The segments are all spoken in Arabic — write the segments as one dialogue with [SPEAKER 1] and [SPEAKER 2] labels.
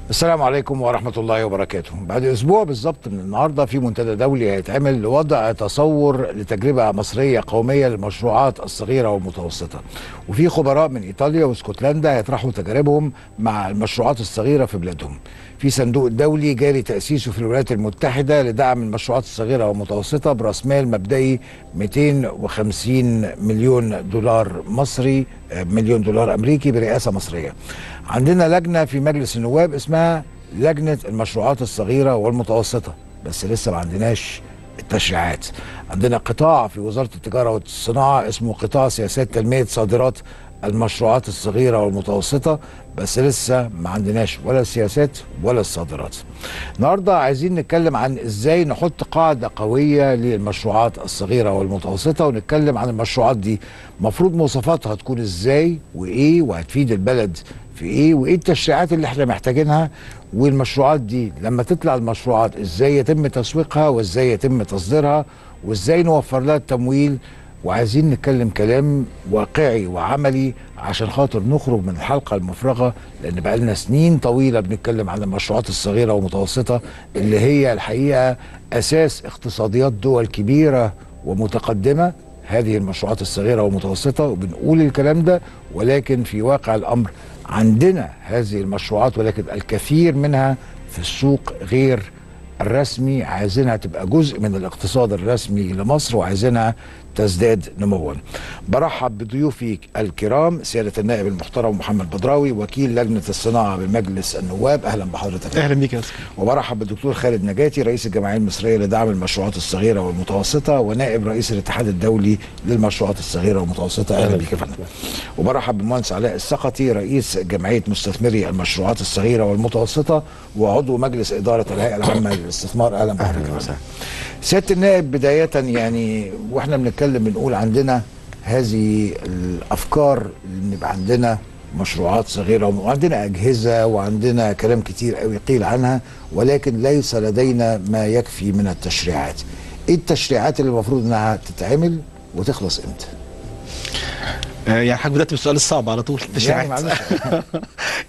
[SPEAKER 1] السلام عليكم ورحمة الله وبركاته. بعد أسبوع بالظبط من النهاردة في منتدى دولي هيتعمل لوضع تصور لتجربة مصرية قومية للمشروعات الصغيرة والمتوسطة، وفي خبراء من إيطاليا واسكتلندا هيطرحوا تجاربهم مع المشروعات الصغيرة في بلادهم. في صندوق الدولي جاري تأسيسه في الولايات المتحدة لدعم المشروعات الصغيرة والمتوسطة برأس مال مبدئي 250 مليون دولار مصري، مليون دولار أمريكي برئاسة مصرية. عندنا لجنة في مجلس النواب اسمها لجنة المشروعات الصغيرة والمتوسطة، بس لسه ما عندناش التشريعات. عندنا قطاع في وزارة التجارة والصناعة اسمه قطاع سياسات تنمية صادرات المشروعات الصغيرة والمتوسطة، بس لسه ما عندناش ولا السياسات ولا الصادرات. النهاردة عايزين نتكلم عن ازاي نحط قاعدة قوية للمشروعات الصغيرة والمتوسطة، ونتكلم عن المشروعات دي مفروض مواصفاتها تكون ازاي وايه، وهتفيد البلد في ايه، وايه التشريعات اللي احنا محتاجينها. والمشروعات دي لما تطلع المشروعات ازاي يتم تسويقها، وازاي يتم تصديرها، وازاي نوفر لها التمويل. وعايزين نتكلم كلام واقعي وعملي عشان خاطر نخرج من الحلقة المفرغة، لأن بقالنا سنين طويلة بنتكلم عن المشروعات الصغيرة والمتوسطة اللي هي الحقيقة أساس اقتصاديات دول كبيرة ومتقدمة. هذه المشروعات الصغيرة والمتوسطة، وبنقول الكلام ده، ولكن في واقع الأمر عندنا هذه المشروعات، ولكن الكثير منها في السوق غير الرسمي. عايزينها تبقى جزء من الاقتصاد الرسمي لمصر، وعايزينها تزداد نموا. برحب بضيوفي الكرام سيادة النائب المحترم محمد بدراوي، وكيل لجنة الصناعة بمجلس النواب. أهلا بحضرتك.
[SPEAKER 2] أهلا بيك يا أستاذ.
[SPEAKER 1] وبرحب بالدكتور خالد نجاتي، رئيس الجمعية المصرية لدعم المشروعات الصغيرة والمتوسطة ونائب رئيس الاتحاد الدولي للمشروعات الصغيرة والمتوسطة. أهلا بيك يا فندم. وبرحب بالمهندس علاء السقطي، رئيس جمعية مستثمري المشروعات الصغيرة والمتوسطة وعضو مجلس إدارة الهيئة العامة للاستثمار. أهلا بحضرتك. سيادة النائب، بداية يعني واحنا بنتكلم بنقول عندنا هذه الأفكار ان يبقى عندنا مشروعات صغيرة وعندنا أجهزة وعندنا كلام كتير قوي قيل عنها، ولكن ليس لدينا ما يكفي من التشريعات. ايه التشريعات اللي المفروض انها تتعمل وتخلص امتى؟
[SPEAKER 2] يعني حضرتك بدأت بالسؤال الصعب على طول، التشريعات.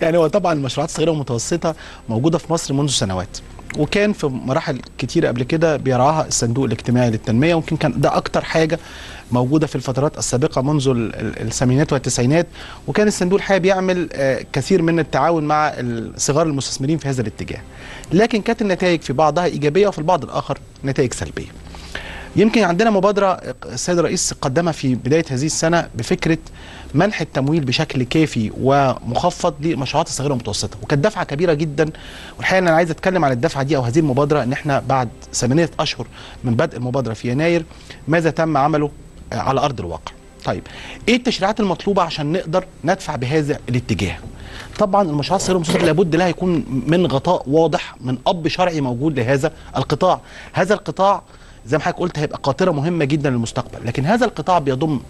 [SPEAKER 2] يعني هو طبعا المشروعات الصغيرة والمتوسطة موجودة في مصر منذ سنوات، وكان في مراحل كتيرة قبل كده بيرعاها الصندوق الاجتماعي للتنمية، ويمكن كان ده أكتر حاجة موجودة في الفترات السابقة منذ الثمانينات والتسعينات. وكان الصندوق الحقيقة بيعمل كثير من التعاون مع صغار المستثمرين في هذا الاتجاه، لكن كانت النتائج في بعضها إيجابية وفي البعض الآخر نتائج سلبية. يمكن عندنا مبادرة السيد الرئيس قدمها في بداية هذه السنة بفكرة منح التمويل بشكل كافي ومخفض للمشروعات الصغيرة والمتوسطة، وكانت دفعة كبيرة جدا. والحقيقة أنا عايز أتكلم عن الدفعة دي أو هذه المبادرة، إن إحنا بعد 8 أشهر من بدء المبادرة في يناير ماذا تم عمله على أرض الواقع. طيب، إيه التشريعات المطلوبة عشان نقدر ندفع بهذا الاتجاه؟ طبعا المشروعات الصغيرة والمتوسطة لابد لها يكون من غطاء واضح، من أب شرعي موجود لهذا القطاع. هذا القطاع زي ما حضرتك قلت هيبقى قاطره مهمه جدا للمستقبل، لكن هذا القطاع بيضم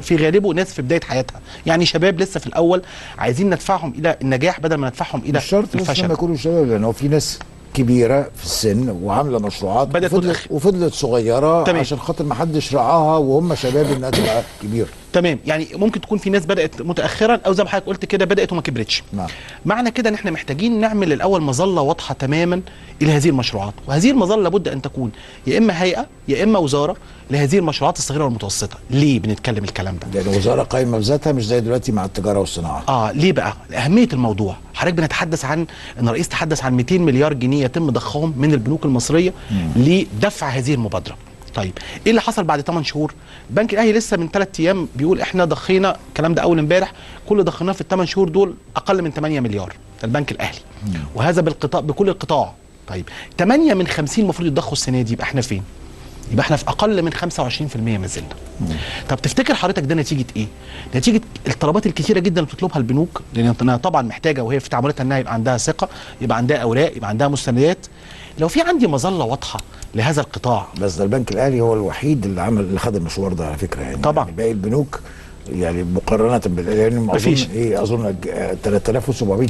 [SPEAKER 2] في غالبه ناس في بدايه حياتها، يعني شباب لسه في الاول عايزين ندفعهم الى النجاح بدل ما ندفعهم الى الفشل.
[SPEAKER 1] لما يكونوا شباب، لان هو في ناس كبيره في السن وعامله مشروعات وفضلت صغيره. تمام. عشان خاطر ما حدش رعاها وهم شباب انها تبقى كبيره.
[SPEAKER 2] تمام، يعني ممكن تكون في ناس بدات متاخرا، او زي ما حضرتك قلت كده بدات وما كبرتش.
[SPEAKER 1] نعم.
[SPEAKER 2] معنى كده ان احنا محتاجين نعمل الاول مظله واضحه تماما الى هذه المشروعات، وهذه المظله لابد ان تكون يا اما هيئه يا اما وزاره لهذه المشروعات الصغيره والمتوسطه. ليه بنتكلم الكلام ده؟
[SPEAKER 1] لان الوزاره قايمه بذاتها، مش زي دلوقتي مع التجاره والصناعه.
[SPEAKER 2] ليه بقى؟ اهميه الموضوع. حضرتك بنتحدث عن ان الرئيس تحدث عن 200 مليار جنيه يتم ضخهم من البنوك المصريه لدفع هذه المبادره. طيب، ايه اللي حصل بعد 8 شهور؟ البنك الاهلي لسه من 3 ايام بيقول احنا ضخينا، الكلام ده اول امبارح، كل اللي ضخيناه في ال8 شهور دول اقل من 8 مليار. ده البنك الاهلي. وهذا بالقطاع بكل القطاع. طيب، 8 من 50 المفروض يتضخوا السنه دي، يبقى احنا فين؟ يبقى احنا في اقل من 25% ما زلنا. طب تفتكر حضرتك ده نتيجه ايه؟ نتيجه الطلبات الكثيره جدا اللي بتطلبها البنوك، لانها طبعا محتاجه وهي في تعاملاتها انها يبقى عندها ثقه، يبقى عندها اوراق، يبقى عندها مستندات. لو في عندي مظله واضحه لهذا القطاع.
[SPEAKER 1] بس ده البنك الاهلي هو الوحيد اللي خد المشوار ده على فكره، يعني
[SPEAKER 2] طبعا
[SPEAKER 1] يعني باقي البنوك يعني مقارنه يعني
[SPEAKER 2] مفيش.
[SPEAKER 1] اظن 3700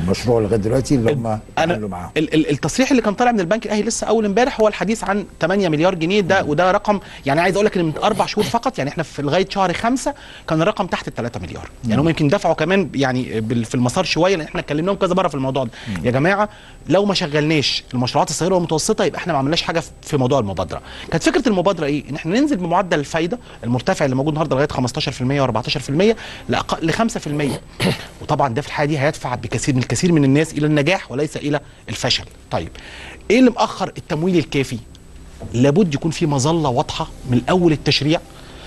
[SPEAKER 1] مشروع لغايه دلوقتي اللي هم عملوا معاهم.
[SPEAKER 2] التصريح اللي كان طالع من البنك الاهلي لسه اول امبارح هو الحديث عن 8 مليار جنيه ده، وده رقم يعني عايز اقول لك ان من 4 شهور فقط، يعني احنا في لغايه شهر 5 كان الرقم تحت ال 3 مليار. يعني هم يمكن دفعوا كمان يعني في المسار شويه، لان احنا اتكلمناهم كذا مره في الموضوع ده. يا جماعه لو ما شغلناش المشروعات الصغيره والمتوسطه يبقى احنا ما عملناش حاجه في موضوع المبادره. كانت فكره المبادره ايه؟ ان احنا ننزل بمعدل الفايده المرتفع اللي موجود النهارده لغايه 15% و14% ل 5%. وطبعا ده في الحاله دي هيدفع الكثير من الناس الى النجاح وليس الى الفشل. طيب ايه اللي مأخر التمويل الكافي؟ لابد يكون في مظله واضحه من اول التشريع،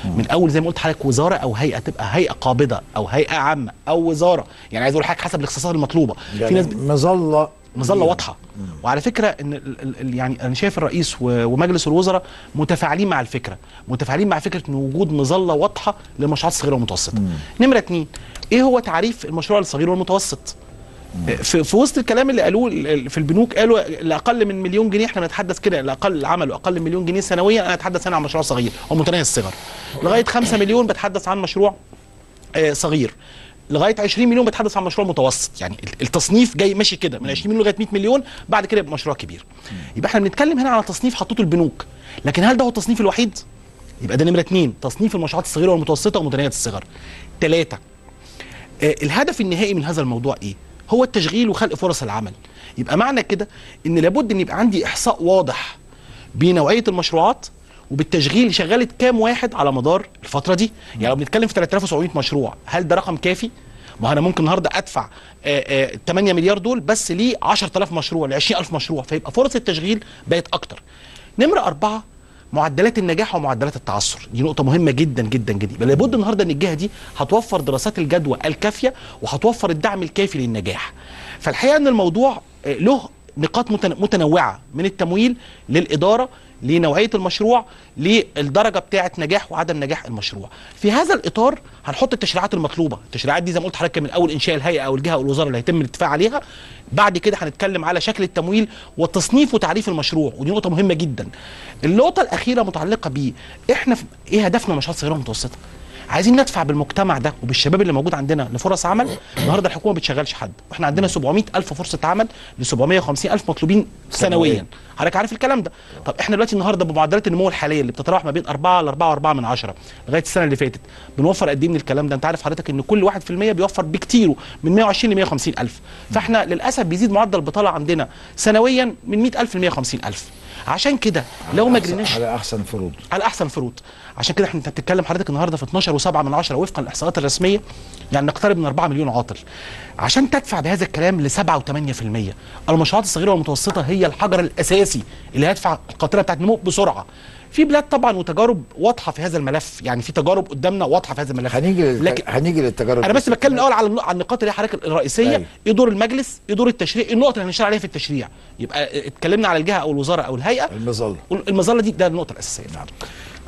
[SPEAKER 2] من اول زي ما قلت لحضرتك وزاره او هيئه، تبقى هيئه قابضه او هيئه عامه او وزاره. يعني عايز اقول حاجه حسب الاختصاصات المطلوبه.
[SPEAKER 1] يعني
[SPEAKER 2] في ناس
[SPEAKER 1] مظله
[SPEAKER 2] واضحه. وعلى فكره ان يعني انا شايف الرئيس ومجلس الوزراء متفاعلين مع الفكره، متفاعلين مع فكره ان وجود مظله واضحه للمشروعات الصغيره والمتوسطه. نمره 2، ايه هو تعريف المشروع الصغير والمتوسط؟ في وسط الكلام اللي قالوه في البنوك، قالوا لاقل من مليون جنيه، احنا بنتحدث كده الاقل عمله اقل من مليون جنيه سنويا، انا اتحدث هنا عن مشروع صغير او متناهي الصغر. لغايه 5 مليون بتحدث عن مشروع صغير. لغايه 20 مليون بتحدث عن مشروع متوسط. يعني التصنيف جاي ماشي كده من 20 مليون لغايه 100 مليون، بعد كده يبقى مشروع كبير. يبقى احنا بنتكلم هنا على تصنيف حطته البنوك، لكن هل ده هو التصنيف الوحيد؟ يبقى ده نمره 2، تصنيف المشروعات الصغيره والمتوسطه ومتناهيه الصغر. 3، الهدف النهائي من هذا الموضوع ايه؟ هو التشغيل وخلق فرص العمل. يبقى معنى كده ان لابد ان يبقى عندي احصاء واضح بنوعيه المشروعات وبالتشغيل، شغلت كام واحد على مدار الفتره دي. يعني لو بنتكلم في 3700 مشروع، هل ده رقم كافي؟ ما انا ممكن النهارده ادفع 8 مليار دول بس ليه 10000 مشروع ل 20000 مشروع، فيبقى فرص التشغيل بقت اكتر. نمره 4، معدلات النجاح ومعدلات التعثر. دي نقطة مهمة جدا جدا جدا. يبقى لابد النهارده ان الجهة دي هتوفر دراسات الجدوى الكافية وهتوفر الدعم الكافي للنجاح. فالحقيقة ان الموضوع له نقاط متنوعة، من التمويل للإدارة لنوعية المشروع للدرجة بتاعة نجاح وعدم نجاح المشروع. في هذا الإطار هنحط التشريعات المطلوبة. التشريعات دي زي ما قلت لحضرتك من أول إنشاء الهيئة أو الجهة أو الوزارة اللي هيتم الاتفاق عليها. بعد كده هنتكلم على شكل التمويل والتصنيف وتعريف المشروع، ودي نقطة مهمة جدا. النقطة الأخيرة متعلقة بيه إحنا إيه هدفنا من المشروعات الصغيرة والمتوسطة؟ عايزين ندفع بالمجتمع ده وبالشباب اللي موجود عندنا لفرص عمل. النهارده الحكومه ما بتشغلش حد، واحنا عندنا 700,000 فرصه عمل ل 750,000 مطلوبين سنويا. حضرتك عارف الكلام ده. طب احنا دلوقتي النهارده بمعدلات النمو الحاليه اللي بتتراوح ما بين 4 ل 4.4 لغايه السنه اللي فاتت، بنوفر قد ايه من الكلام ده؟ انت عارف حضرتك ان كل 1% بيوفر بكتيره من 120 ل 150,000. فاحنا للاسف بيزيد معدل البطاله عندنا سنويا من 100,000 ل 150,000. عشان كده لو ما جريناش
[SPEAKER 1] على احسن فروض
[SPEAKER 2] عشان كده احنا بتتكلم حضرتك النهارده في 12.7 وفقا للاحصاءات الرسميه، يعني نقترب من 4 مليون عاطل. عشان تدفع بهذا الكلام ل 7 و8%، المشروعات الصغيره والمتوسطه هي الحجر الاساسي اللي هيدفع القاطره بتاعت النمو بسرعه. في بلاد طبعا وتجارب واضحه في هذا الملف، يعني في تجارب قدامنا واضحه في هذا الملف.
[SPEAKER 1] هنيجي للتجارب.
[SPEAKER 2] انا بس بتكلم الاول على النقاط اللي هي حضرتك الرئيسيه. ايه دور المجلس؟ ايه دور التشريع؟ النقط اللي هنشتغل عليها في التشريع. يبقى اتكلمنا على الجهه او الوزاره او الهيئه. المظله دي ده النقطه الاساسيه. نعم.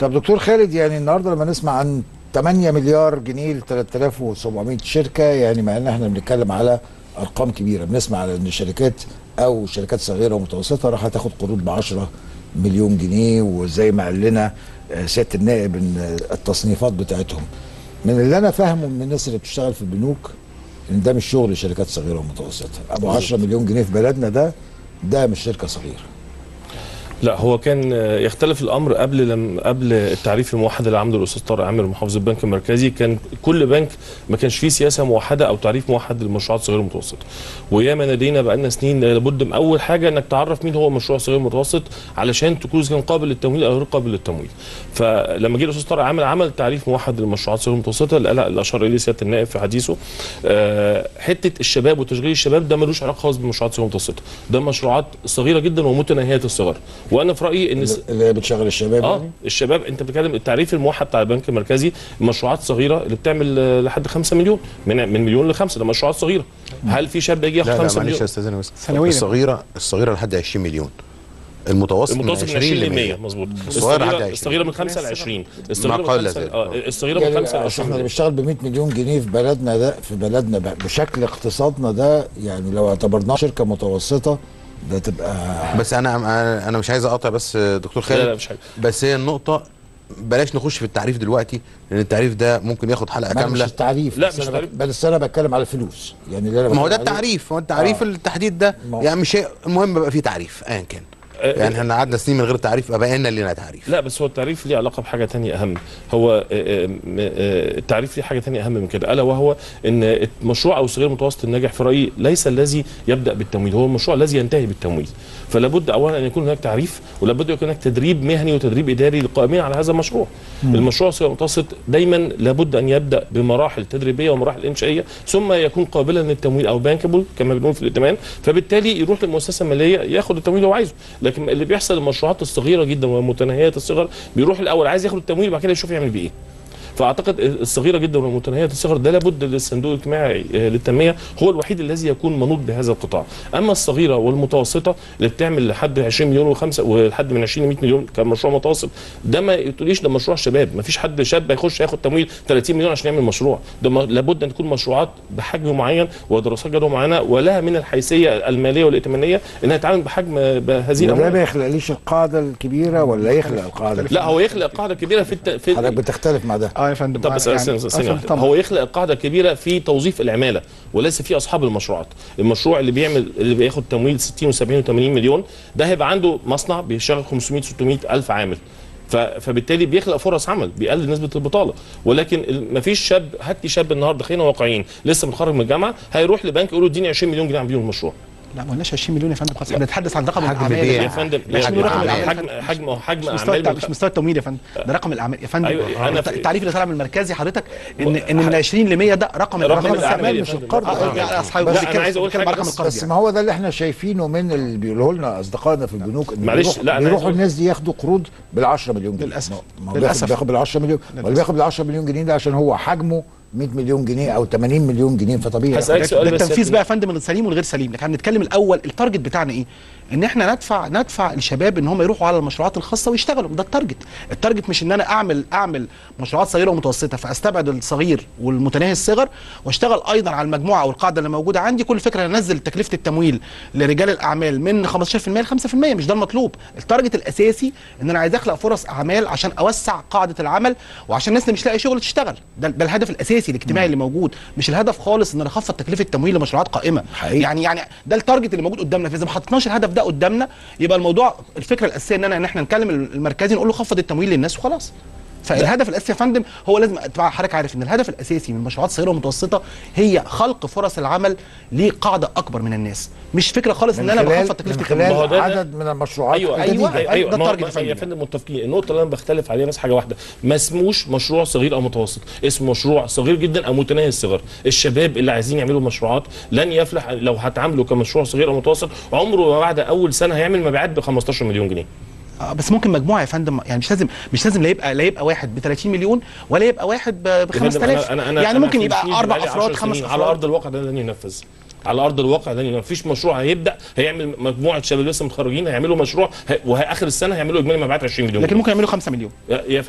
[SPEAKER 1] طب دكتور خالد، يعني النهارده لما نسمع عن 8 مليار جنيه ل 3700 شركه، يعني مع ان احنا بنتكلم على ارقام كبيره، بنسمع على ان شركات او شركات صغيره ومتوسطه راح تاخد قروض ب 10 مليون جنيه، وزي ما قال لنا سياده النائب ان التصنيفات بتاعتهم. من اللي انا فاهمه من الناس اللي بتشتغل في البنوك ان ده مش شغل شركات صغيره ومتوسطه. ابو 10 مليون جنيه في بلدنا ده مش شركه صغيره.
[SPEAKER 3] لا، هو كان يختلف الامر قبل التعريف الموحد اللي عمله الاستاذ طارق عامر محافظ البنك المركزي. كان كل بنك ما كانش فيه سياسه موحده او تعريف موحد للمشروعات الصغيره والمتوسطه. وياما نادينا بقالنا سنين لابد من اول حاجه انك تعرف مين هو مشروع صغير ومتوسط علشان تكون كان قابل للتمويل او غير قابل للتمويل. فلما جه الاستاذ طارق عامر عمل تعريف موحد للمشروعات الصغيره والمتوسطه اللي اشار اليه سياده النائب في حديثه. حته الشباب وتشغيل الشباب ده ملوش علاقه خالص بالمشروعات الصغيره والمتوسطه، ده مشروعات صغيره جدا ومتناهيه الصغر. وانا في رايي ان
[SPEAKER 1] اللي بتشغل الشباب يعني؟
[SPEAKER 3] الشباب انت بتتكلم التعريف الموحد بتاع البنك المركزي مشروعات صغيره اللي بتعمل لحد 5 مليون، من مليون ل5، ده مشروعات صغيره. هل في شاب يجي ياخد 5 مليون؟
[SPEAKER 4] معلش يا استاذ انا بس سنويا. الصغيره لحد 20 مليون، المتوسط من 20 ل 100
[SPEAKER 3] مظبوط.
[SPEAKER 4] الصغيره
[SPEAKER 3] من 5 ل 20.
[SPEAKER 1] الصغيره من 5 ل 20. احنا اللي بنشتغل ب 100 مليون جنيه في بلدنا بشكل اقتصادنا ده، يعني لو اعتبرناه شركه متوسطه ده تبقى.
[SPEAKER 4] بس انا مش عايز اقاطع بس دكتور خالد.
[SPEAKER 3] لا مش حاجة.
[SPEAKER 4] بس هي النقطه بلاش نخش في التعريف دلوقتي، لان التعريف ده ممكن ياخد حلقه
[SPEAKER 1] مش
[SPEAKER 4] كامله.
[SPEAKER 1] التعريف،
[SPEAKER 3] لا،
[SPEAKER 1] بس
[SPEAKER 3] مش تعريف.
[SPEAKER 1] بس انا بتكلم على الفلوس يعني اللي أنا
[SPEAKER 4] ما هو ده
[SPEAKER 1] بتكلم عليه.
[SPEAKER 4] التعريف، هو التعريف التحديد ده يعني مش المهم بقى فيه تعريف ايا كان. يعني احنا قعدنا سنين من غير تعريف، بقينا لنا تعريف.
[SPEAKER 3] لا بس هو التعريف ليه علاقه بحاجه تانية اهم. هو التعريف ليه حاجه تانية اهم من كده، الا وهو ان المشروع او الصغير المتوسط الناجح في رايي ليس الذي يبدا بالتمويل، هو المشروع الذي ينتهي بالتمويل. فلا بد اولا ان يكون هناك تعريف، ولا بد يكون هناك تدريب مهني وتدريب اداري للقائمين على هذا المشروع. المشروع الصغير المتوسط دايما لابد ان يبدا بمراحل تدريبيه ومراحل انشائيه، ثم يكون قابلا للتمويل او بانكبل كما بنقول في الائتمان، فبالتالي يروح للمؤسسه الماليه ياخد التمويل اللي هو عايزه. لكن اللي بيحصل المشروعات الصغيره جدا ومتناهيه الصغر بيروح الاول عايز ياخد التمويل وبعد كده يشوف يعمل بيه ايه. فاعتقد الصغيره جدا والمتناهيه الصغر ده لابد للصندوق الاجتماعي للتنميه هو الوحيد الذي يكون منوط بهذا القطاع. اما الصغيره والمتوسطه اللي بتعمل لحد 20 مليون ولحد من 20 ل 100 مليون كمشروع متوسط، ده ما تقوليش ده مشروع شباب، ما فيش حد شاب هيخش ياخد تمويل 30 مليون عشان يعمل مشروع، ده لابد ان تكون مشروعات بحجم معين ودراسات جدوى معينه ولها من الحيثيه الماليه والائتمانيه انها تتعامل بحجم بهذه
[SPEAKER 1] وده
[SPEAKER 3] الاموال.
[SPEAKER 1] ما يخلقليش القاعده الكبيره ولا يخلق القاعده؟
[SPEAKER 3] لا هو يخلق قاعده كبيره في
[SPEAKER 1] حضرتك بتختلف مع ده؟
[SPEAKER 2] يا فندم.
[SPEAKER 3] طب بس ثانية هو يخلق قاعده كبيره في توظيف العماله وليس في اصحاب المشروعات. المشروع اللي بياخد تمويل 60 و70 و80 مليون ده هيبقى عنده مصنع بيشغل 500 600 الف عامل، فبالتالي بيخلق فرص عمل، بيقلل نسبه البطاله. ولكن ما فيش شاب، هات لي شاب النهارده خلينا واقعيين لسه متخرج من الجامعه هيروح لبنك يقول له اديني 20 مليون جنيه اعمل بيهم المشروع.
[SPEAKER 2] لا ما قلناش 20 مليون يا فندم، خلاص احنا بنتحدث عن رقم
[SPEAKER 4] حجم
[SPEAKER 2] الاعمال
[SPEAKER 4] بيع.
[SPEAKER 3] يا فندم حجم اعمال
[SPEAKER 2] مش مستوى التمويل يا فندم، ده رقم الاعمال يا فندم.
[SPEAKER 3] أيوة أنا
[SPEAKER 2] التعريف اللي طالع من المركزي حضرتك ان من 20 ل 100 ده رقم
[SPEAKER 3] الأعمال
[SPEAKER 1] مش القرض.
[SPEAKER 3] انا عايز اقول حاجه
[SPEAKER 1] بس ما هو ده اللي احنا شايفينه من اللي بيقولوا لنا اصدقائنا في البنوك، ان
[SPEAKER 3] معلش لا
[SPEAKER 1] بيروحوا الناس دي ياخدوا قروض بال10 مليون جنيه.
[SPEAKER 2] للاسف
[SPEAKER 1] بياخد بال10 مليون، ولا بياخد بال10 مليون جنيه ده عشان هو حجمه 100 مليون جنيه او 80 مليون جنيه، فطبيعي.
[SPEAKER 3] ده
[SPEAKER 2] التنفيذ بقى يا فندم السليم والغير سليم. احنا بنتكلم الاول التارجت بتاعنا ايه؟ ان احنا ندفع الشباب ان هم يروحوا على المشروعات الخاصه ويشتغلوا، ده التارجت مش ان انا اعمل مشروعات صغيره ومتوسطه فاستبعد الصغير والمتناهي الصغر واشتغل ايضا على المجموعه والقاعده اللي موجوده عندي. كل فكره انزل تكلفه التمويل لرجال الاعمال من 15% ل 5%، مش ده المطلوب. التارجت الاساسي ان انا عايز اخلق فرص اعمال عشان اوسع قاعده العمل وعشان الناس اللي مش لاقي شغل تشتغل. ده الهدف الاساسي الاجتماعي اللي موجود، مش الهدف خالص ان انا اخفض تكلفه التمويل لمشروعات قائمه. يعني ده التارجت اللي موجود قدامنا، فاذا ما حطيناش الهدف ده قدامنا يبقى الموضوع الفكره الاساسيه ان احنا نكلم المركزي نقول له خفض التمويل للناس وخلاص. فالهدف الاساسي يا فندم هو لازم تبقى حضرتك عارف ان الهدف الاساسي من المشروعات الصغيره والمتوسطه هي خلق فرص العمل لقاعده اكبر من الناس، مش فكره خالص ان انا بخفض تكلفه
[SPEAKER 1] التمويل. خلال عدد من المشروعات.
[SPEAKER 3] ايوه
[SPEAKER 2] ده التارجت
[SPEAKER 3] يا فندم متفقين. النقطه اللي انا بختلف عليها بس حاجه واحده، ما اسموش مشروع صغير او متوسط، اسمه مشروع صغير جدا او متناهي الصغر. الشباب اللي عايزين يعملوا مشروعات لن يفلح لو هتعامله كمشروع صغير او متوسط، عمره ما بعد اول سنه هيعمل مبيعات ب 15 مليون جنيه.
[SPEAKER 2] بس ممكن مجموعه يا فندم، يعني مش لازم لا يبقى واحد ب 30 مليون ولا يبقى واحد ب 5000. يعني ممكن يبقى 4 افراد 5 افراد.
[SPEAKER 3] على ارض الواقع ده لن ينفذ. على ارض الواقع ده مفيش مشروع هيعمل مجموعه شباب لسه متخرجين هيعملوا مشروع واخر السنه هيعملوا اجمالي مبيعات 20 مليون.
[SPEAKER 2] لكن ممكن يعملوا 5 مليون.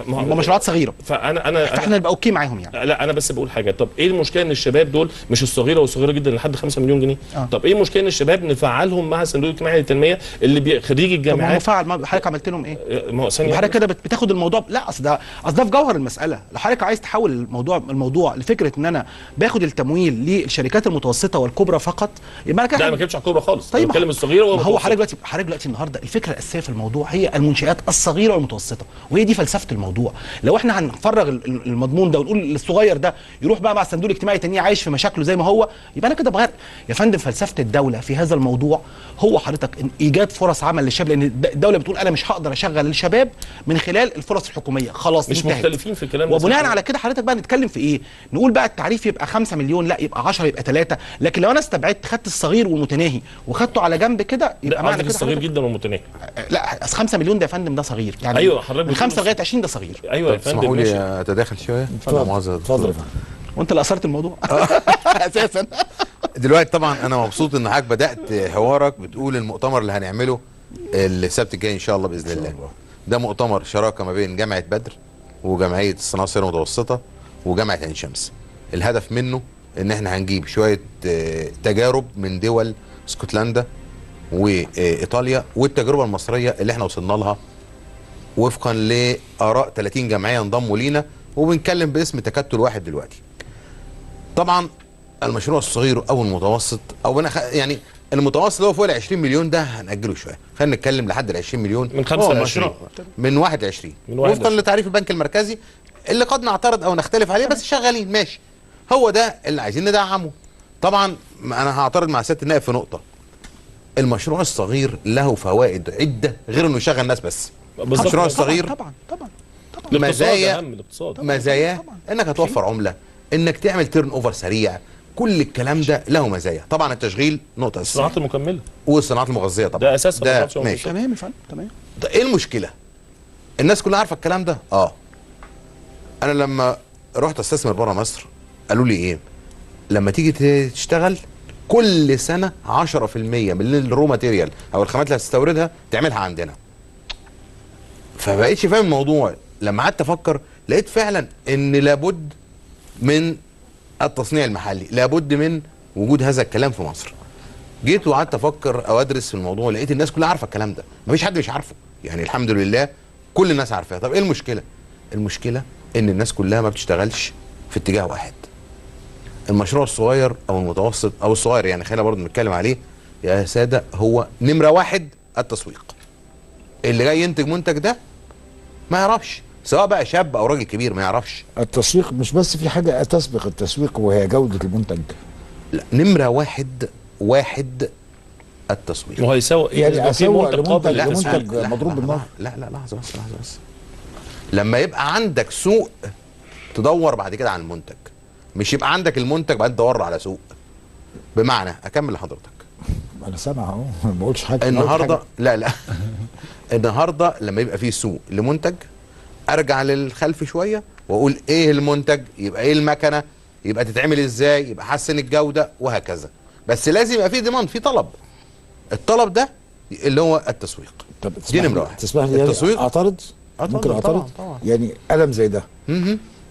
[SPEAKER 2] مشروعات صغيره. فاحنا نبقى اوكي معاهم يعني.
[SPEAKER 3] لا انا بس بقول حاجه، طب ايه المشكله ان الشباب دول مش الصغيره والصغيره جدا لحد 5 مليون جنيه؟ طب ايه المشكله ان الشباب نفعلهم مع الصندوق الاجتماعي للتنميه اللي خريج الجامعات؟
[SPEAKER 2] طب ما مفعل، حضرتك عملت لهم ايه؟
[SPEAKER 3] ما هو ثانيه
[SPEAKER 2] حضرتك كده بتاخد الموضوع، لا اصل ده في جوهر المساله. لو حضرتك عايز تحول الموضوع لفكره ان انا باخد التمويل للشركات المتوسطه والكبرى فقط، يبقى
[SPEAKER 3] لا ما بتكلمش على الكبرى خالص.
[SPEAKER 2] طيب
[SPEAKER 3] بتكلم الصغيره
[SPEAKER 2] ما هو حضرتك دلوقتي النهارده الفكره الاساسيه في الموضوع هي المنشآت الصغيره والمتوسطه، وهي دي فلسفه الموضوع. لو احنا هنفرغ المضمون ده ونقول الصغير ده يروح بقى مع الصندوق الاجتماعي تاني عايش في مشاكله زي ما هو، يبقى انا كده بغير يا فندم. فلسفه الدوله في هذا الموضوع هو حضرتك ايجاد فرص عمل للشباب، لان الدوله بتقول انا مش هقدر اشغل الشباب من خلال الفرص الحكوميه، خلاص
[SPEAKER 3] مش مختلفين في الكلام.
[SPEAKER 2] وبناء على كده حضرتك بقى نتكلم في ايه؟ نقول بقى التعريف يبقى 5 مليون، لا يبقى 10، يبقى 3. لكن لو انا استبعدت خدت الصغير والمتناهي وخدته على جنب كده، يبقى معنى كده
[SPEAKER 3] الصغير جدا والمتناهي.
[SPEAKER 2] لا 5 مليون ده يا فندم ده صغير يعني.
[SPEAKER 3] ايوه حضرتك
[SPEAKER 2] من 5 لغايه 20 ده صغير.
[SPEAKER 3] ايوه يا فندم.
[SPEAKER 4] اسمحوا لي اتداخل شويه.
[SPEAKER 1] اتفضل.
[SPEAKER 2] وانت اللي اثرت الموضوع اساسا.
[SPEAKER 4] دلوقتي طبعا انا مبسوط ان حضرتك بدات حوارك بتقول المؤتمر اللي هنعمله السبت الجاي ان شاء الله باذن الله. ده مؤتمر شراكه ما بين جامعه بدر وجمعيه الصناعه الصغيره والمتوسطه وجامعه عين شمس. الهدف منه ان احنا هنجيب شويه تجارب من دول اسكتلندا وايطاليا والتجربه المصريه اللي احنا وصلنا لها وفقا لاراء 30 جمعيه انضموا لينا، وبنتكلم باسم تكتل واحد دلوقتي. طبعا المشروع الصغير او المتوسط او يعني المتوسط اللي هو فوق ال 20 مليون ده هنأجله شويه، خلينا نتكلم لحد ال 20 مليون
[SPEAKER 3] من 5 ل 20
[SPEAKER 4] من 21 وفقا لتعريف البنك المركزي اللي قد نعترض او نختلف عليه بس شغالين ماشي. هو ده اللي عايزين ندعمه. طبعا انا هعترض مع سياده النائب في نقطه، المشروع الصغير له فوائد عده غير انه يشغل ناس بس. المشروع الصغير
[SPEAKER 2] طبعا
[SPEAKER 4] مزايا انك هتوفر عمله، انك تعمل تيرن اوفر سريع، كل الكلام ده له مزايا. طبعا التشغيل نقطه اساسيه،
[SPEAKER 3] الصناعات المكمله
[SPEAKER 4] والصناعات المغذيه طبعا
[SPEAKER 3] ده اساس
[SPEAKER 4] ده ماشي.
[SPEAKER 2] تمام يا فندم تمام.
[SPEAKER 4] ايه المشكله؟ الناس كلها عارفه الكلام ده. انا لما رحت استثمر بره مصر قالوا لي ايه؟ لما تيجي تشتغل كل سنه 10% من الرو ماتيريال او الخامات اللي هتستوردها تعملها عندنا. فبقيتش فاهم الموضوع. لما قعدت افكر لقيت فعلا ان لابد من التصنيع المحلي، لابد من وجود هذا الكلام في مصر. جيت وقعدت افكر او ادرس في الموضوع، لقيت الناس كلها عارفه الكلام ده، مفيش حد مش عارفه، يعني الحمد لله كل الناس عارفاه. طب ايه المشكله؟ المشكله ان الناس كلها ما بتشتغلش في اتجاه واحد. المشروع الصغير او المتوسط او الصغير، يعني خلينا برضه نتكلم عليه يا ساده، هو نمره واحد التسويق. اللي جاي ينتج منتج ده ما يعرفش، سواء بقى شاب او راجل كبير ما يعرفش.
[SPEAKER 1] التسويق مش بس في حاجه تسبق التسويق وهي جوده المنتج.
[SPEAKER 4] لا، نمره واحد التسويق.
[SPEAKER 3] وهو يسوق
[SPEAKER 1] يعني اسوق لمنتج
[SPEAKER 4] لا
[SPEAKER 1] مضروب بالنار.
[SPEAKER 4] لا لحظه بس. لما يبقى عندك سوق تدور بعد كده على المنتج، مش يبقى عندك المنتج بعدين تدور على سوق. بمعنى اكمل لحضرتك،
[SPEAKER 1] انا سامع اهو ما بقولش حاجه
[SPEAKER 4] النهارده. لا النهارده لما يبقى فيه سوق لمنتج ارجع للخلف شويه واقول ايه المنتج، يبقى ايه المكنه، يبقى تتعمل ازاي، يبقى حسن الجوده وهكذا. بس لازم يبقى فيه ديماند، فيه طلب. الطلب ده اللي هو التسويق.
[SPEAKER 1] طب
[SPEAKER 4] دي نمره واحد.
[SPEAKER 1] تسمح لي
[SPEAKER 4] التسويق.
[SPEAKER 1] اعترض؟ ممكن اعترض؟
[SPEAKER 4] طبعا.
[SPEAKER 1] يعني قلم زي ده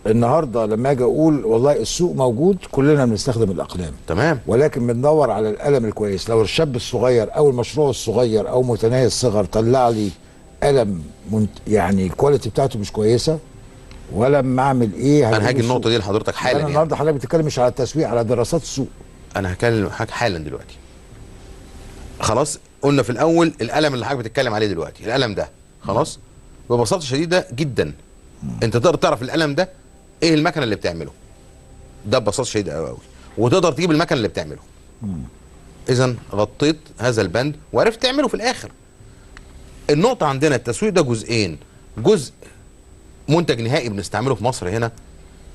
[SPEAKER 1] النهارده لما اجي اقول والله السوق موجود، كلنا بنستخدم الاقلام
[SPEAKER 4] تمام،
[SPEAKER 1] ولكن بندور على القلم الكويس. لو الشاب الصغير او المشروع الصغير او متناهي الصغر طلع لي قلم يعني الكواليتي بتاعته مش كويسه، ولما اعمل ايه
[SPEAKER 4] انا هاجي النقطه دي لحضرتك حالا.
[SPEAKER 1] انا النهارده حضرتك بتتكلم مش على التسويق، على دراسات السوق.
[SPEAKER 4] انا هكلم حضرتك حالا دلوقتي. خلاص قلنا في الاول القلم اللي حضرتك بتتكلم عليه دلوقتي، القلم ده خلاص ببساطه شديده جدا انت تقدر تعرف القلم ده ايه المكنه اللي بتعمله. ده ببساطه شديده قوي قوي، وتقدر تجيب المكنه اللي بتعمله. اذا غطيت هذا البند وعرفت تعمله في الاخر. النقطه عندنا التسويق ده جزئين، جزء منتج نهائي بنستعمله في مصر هنا،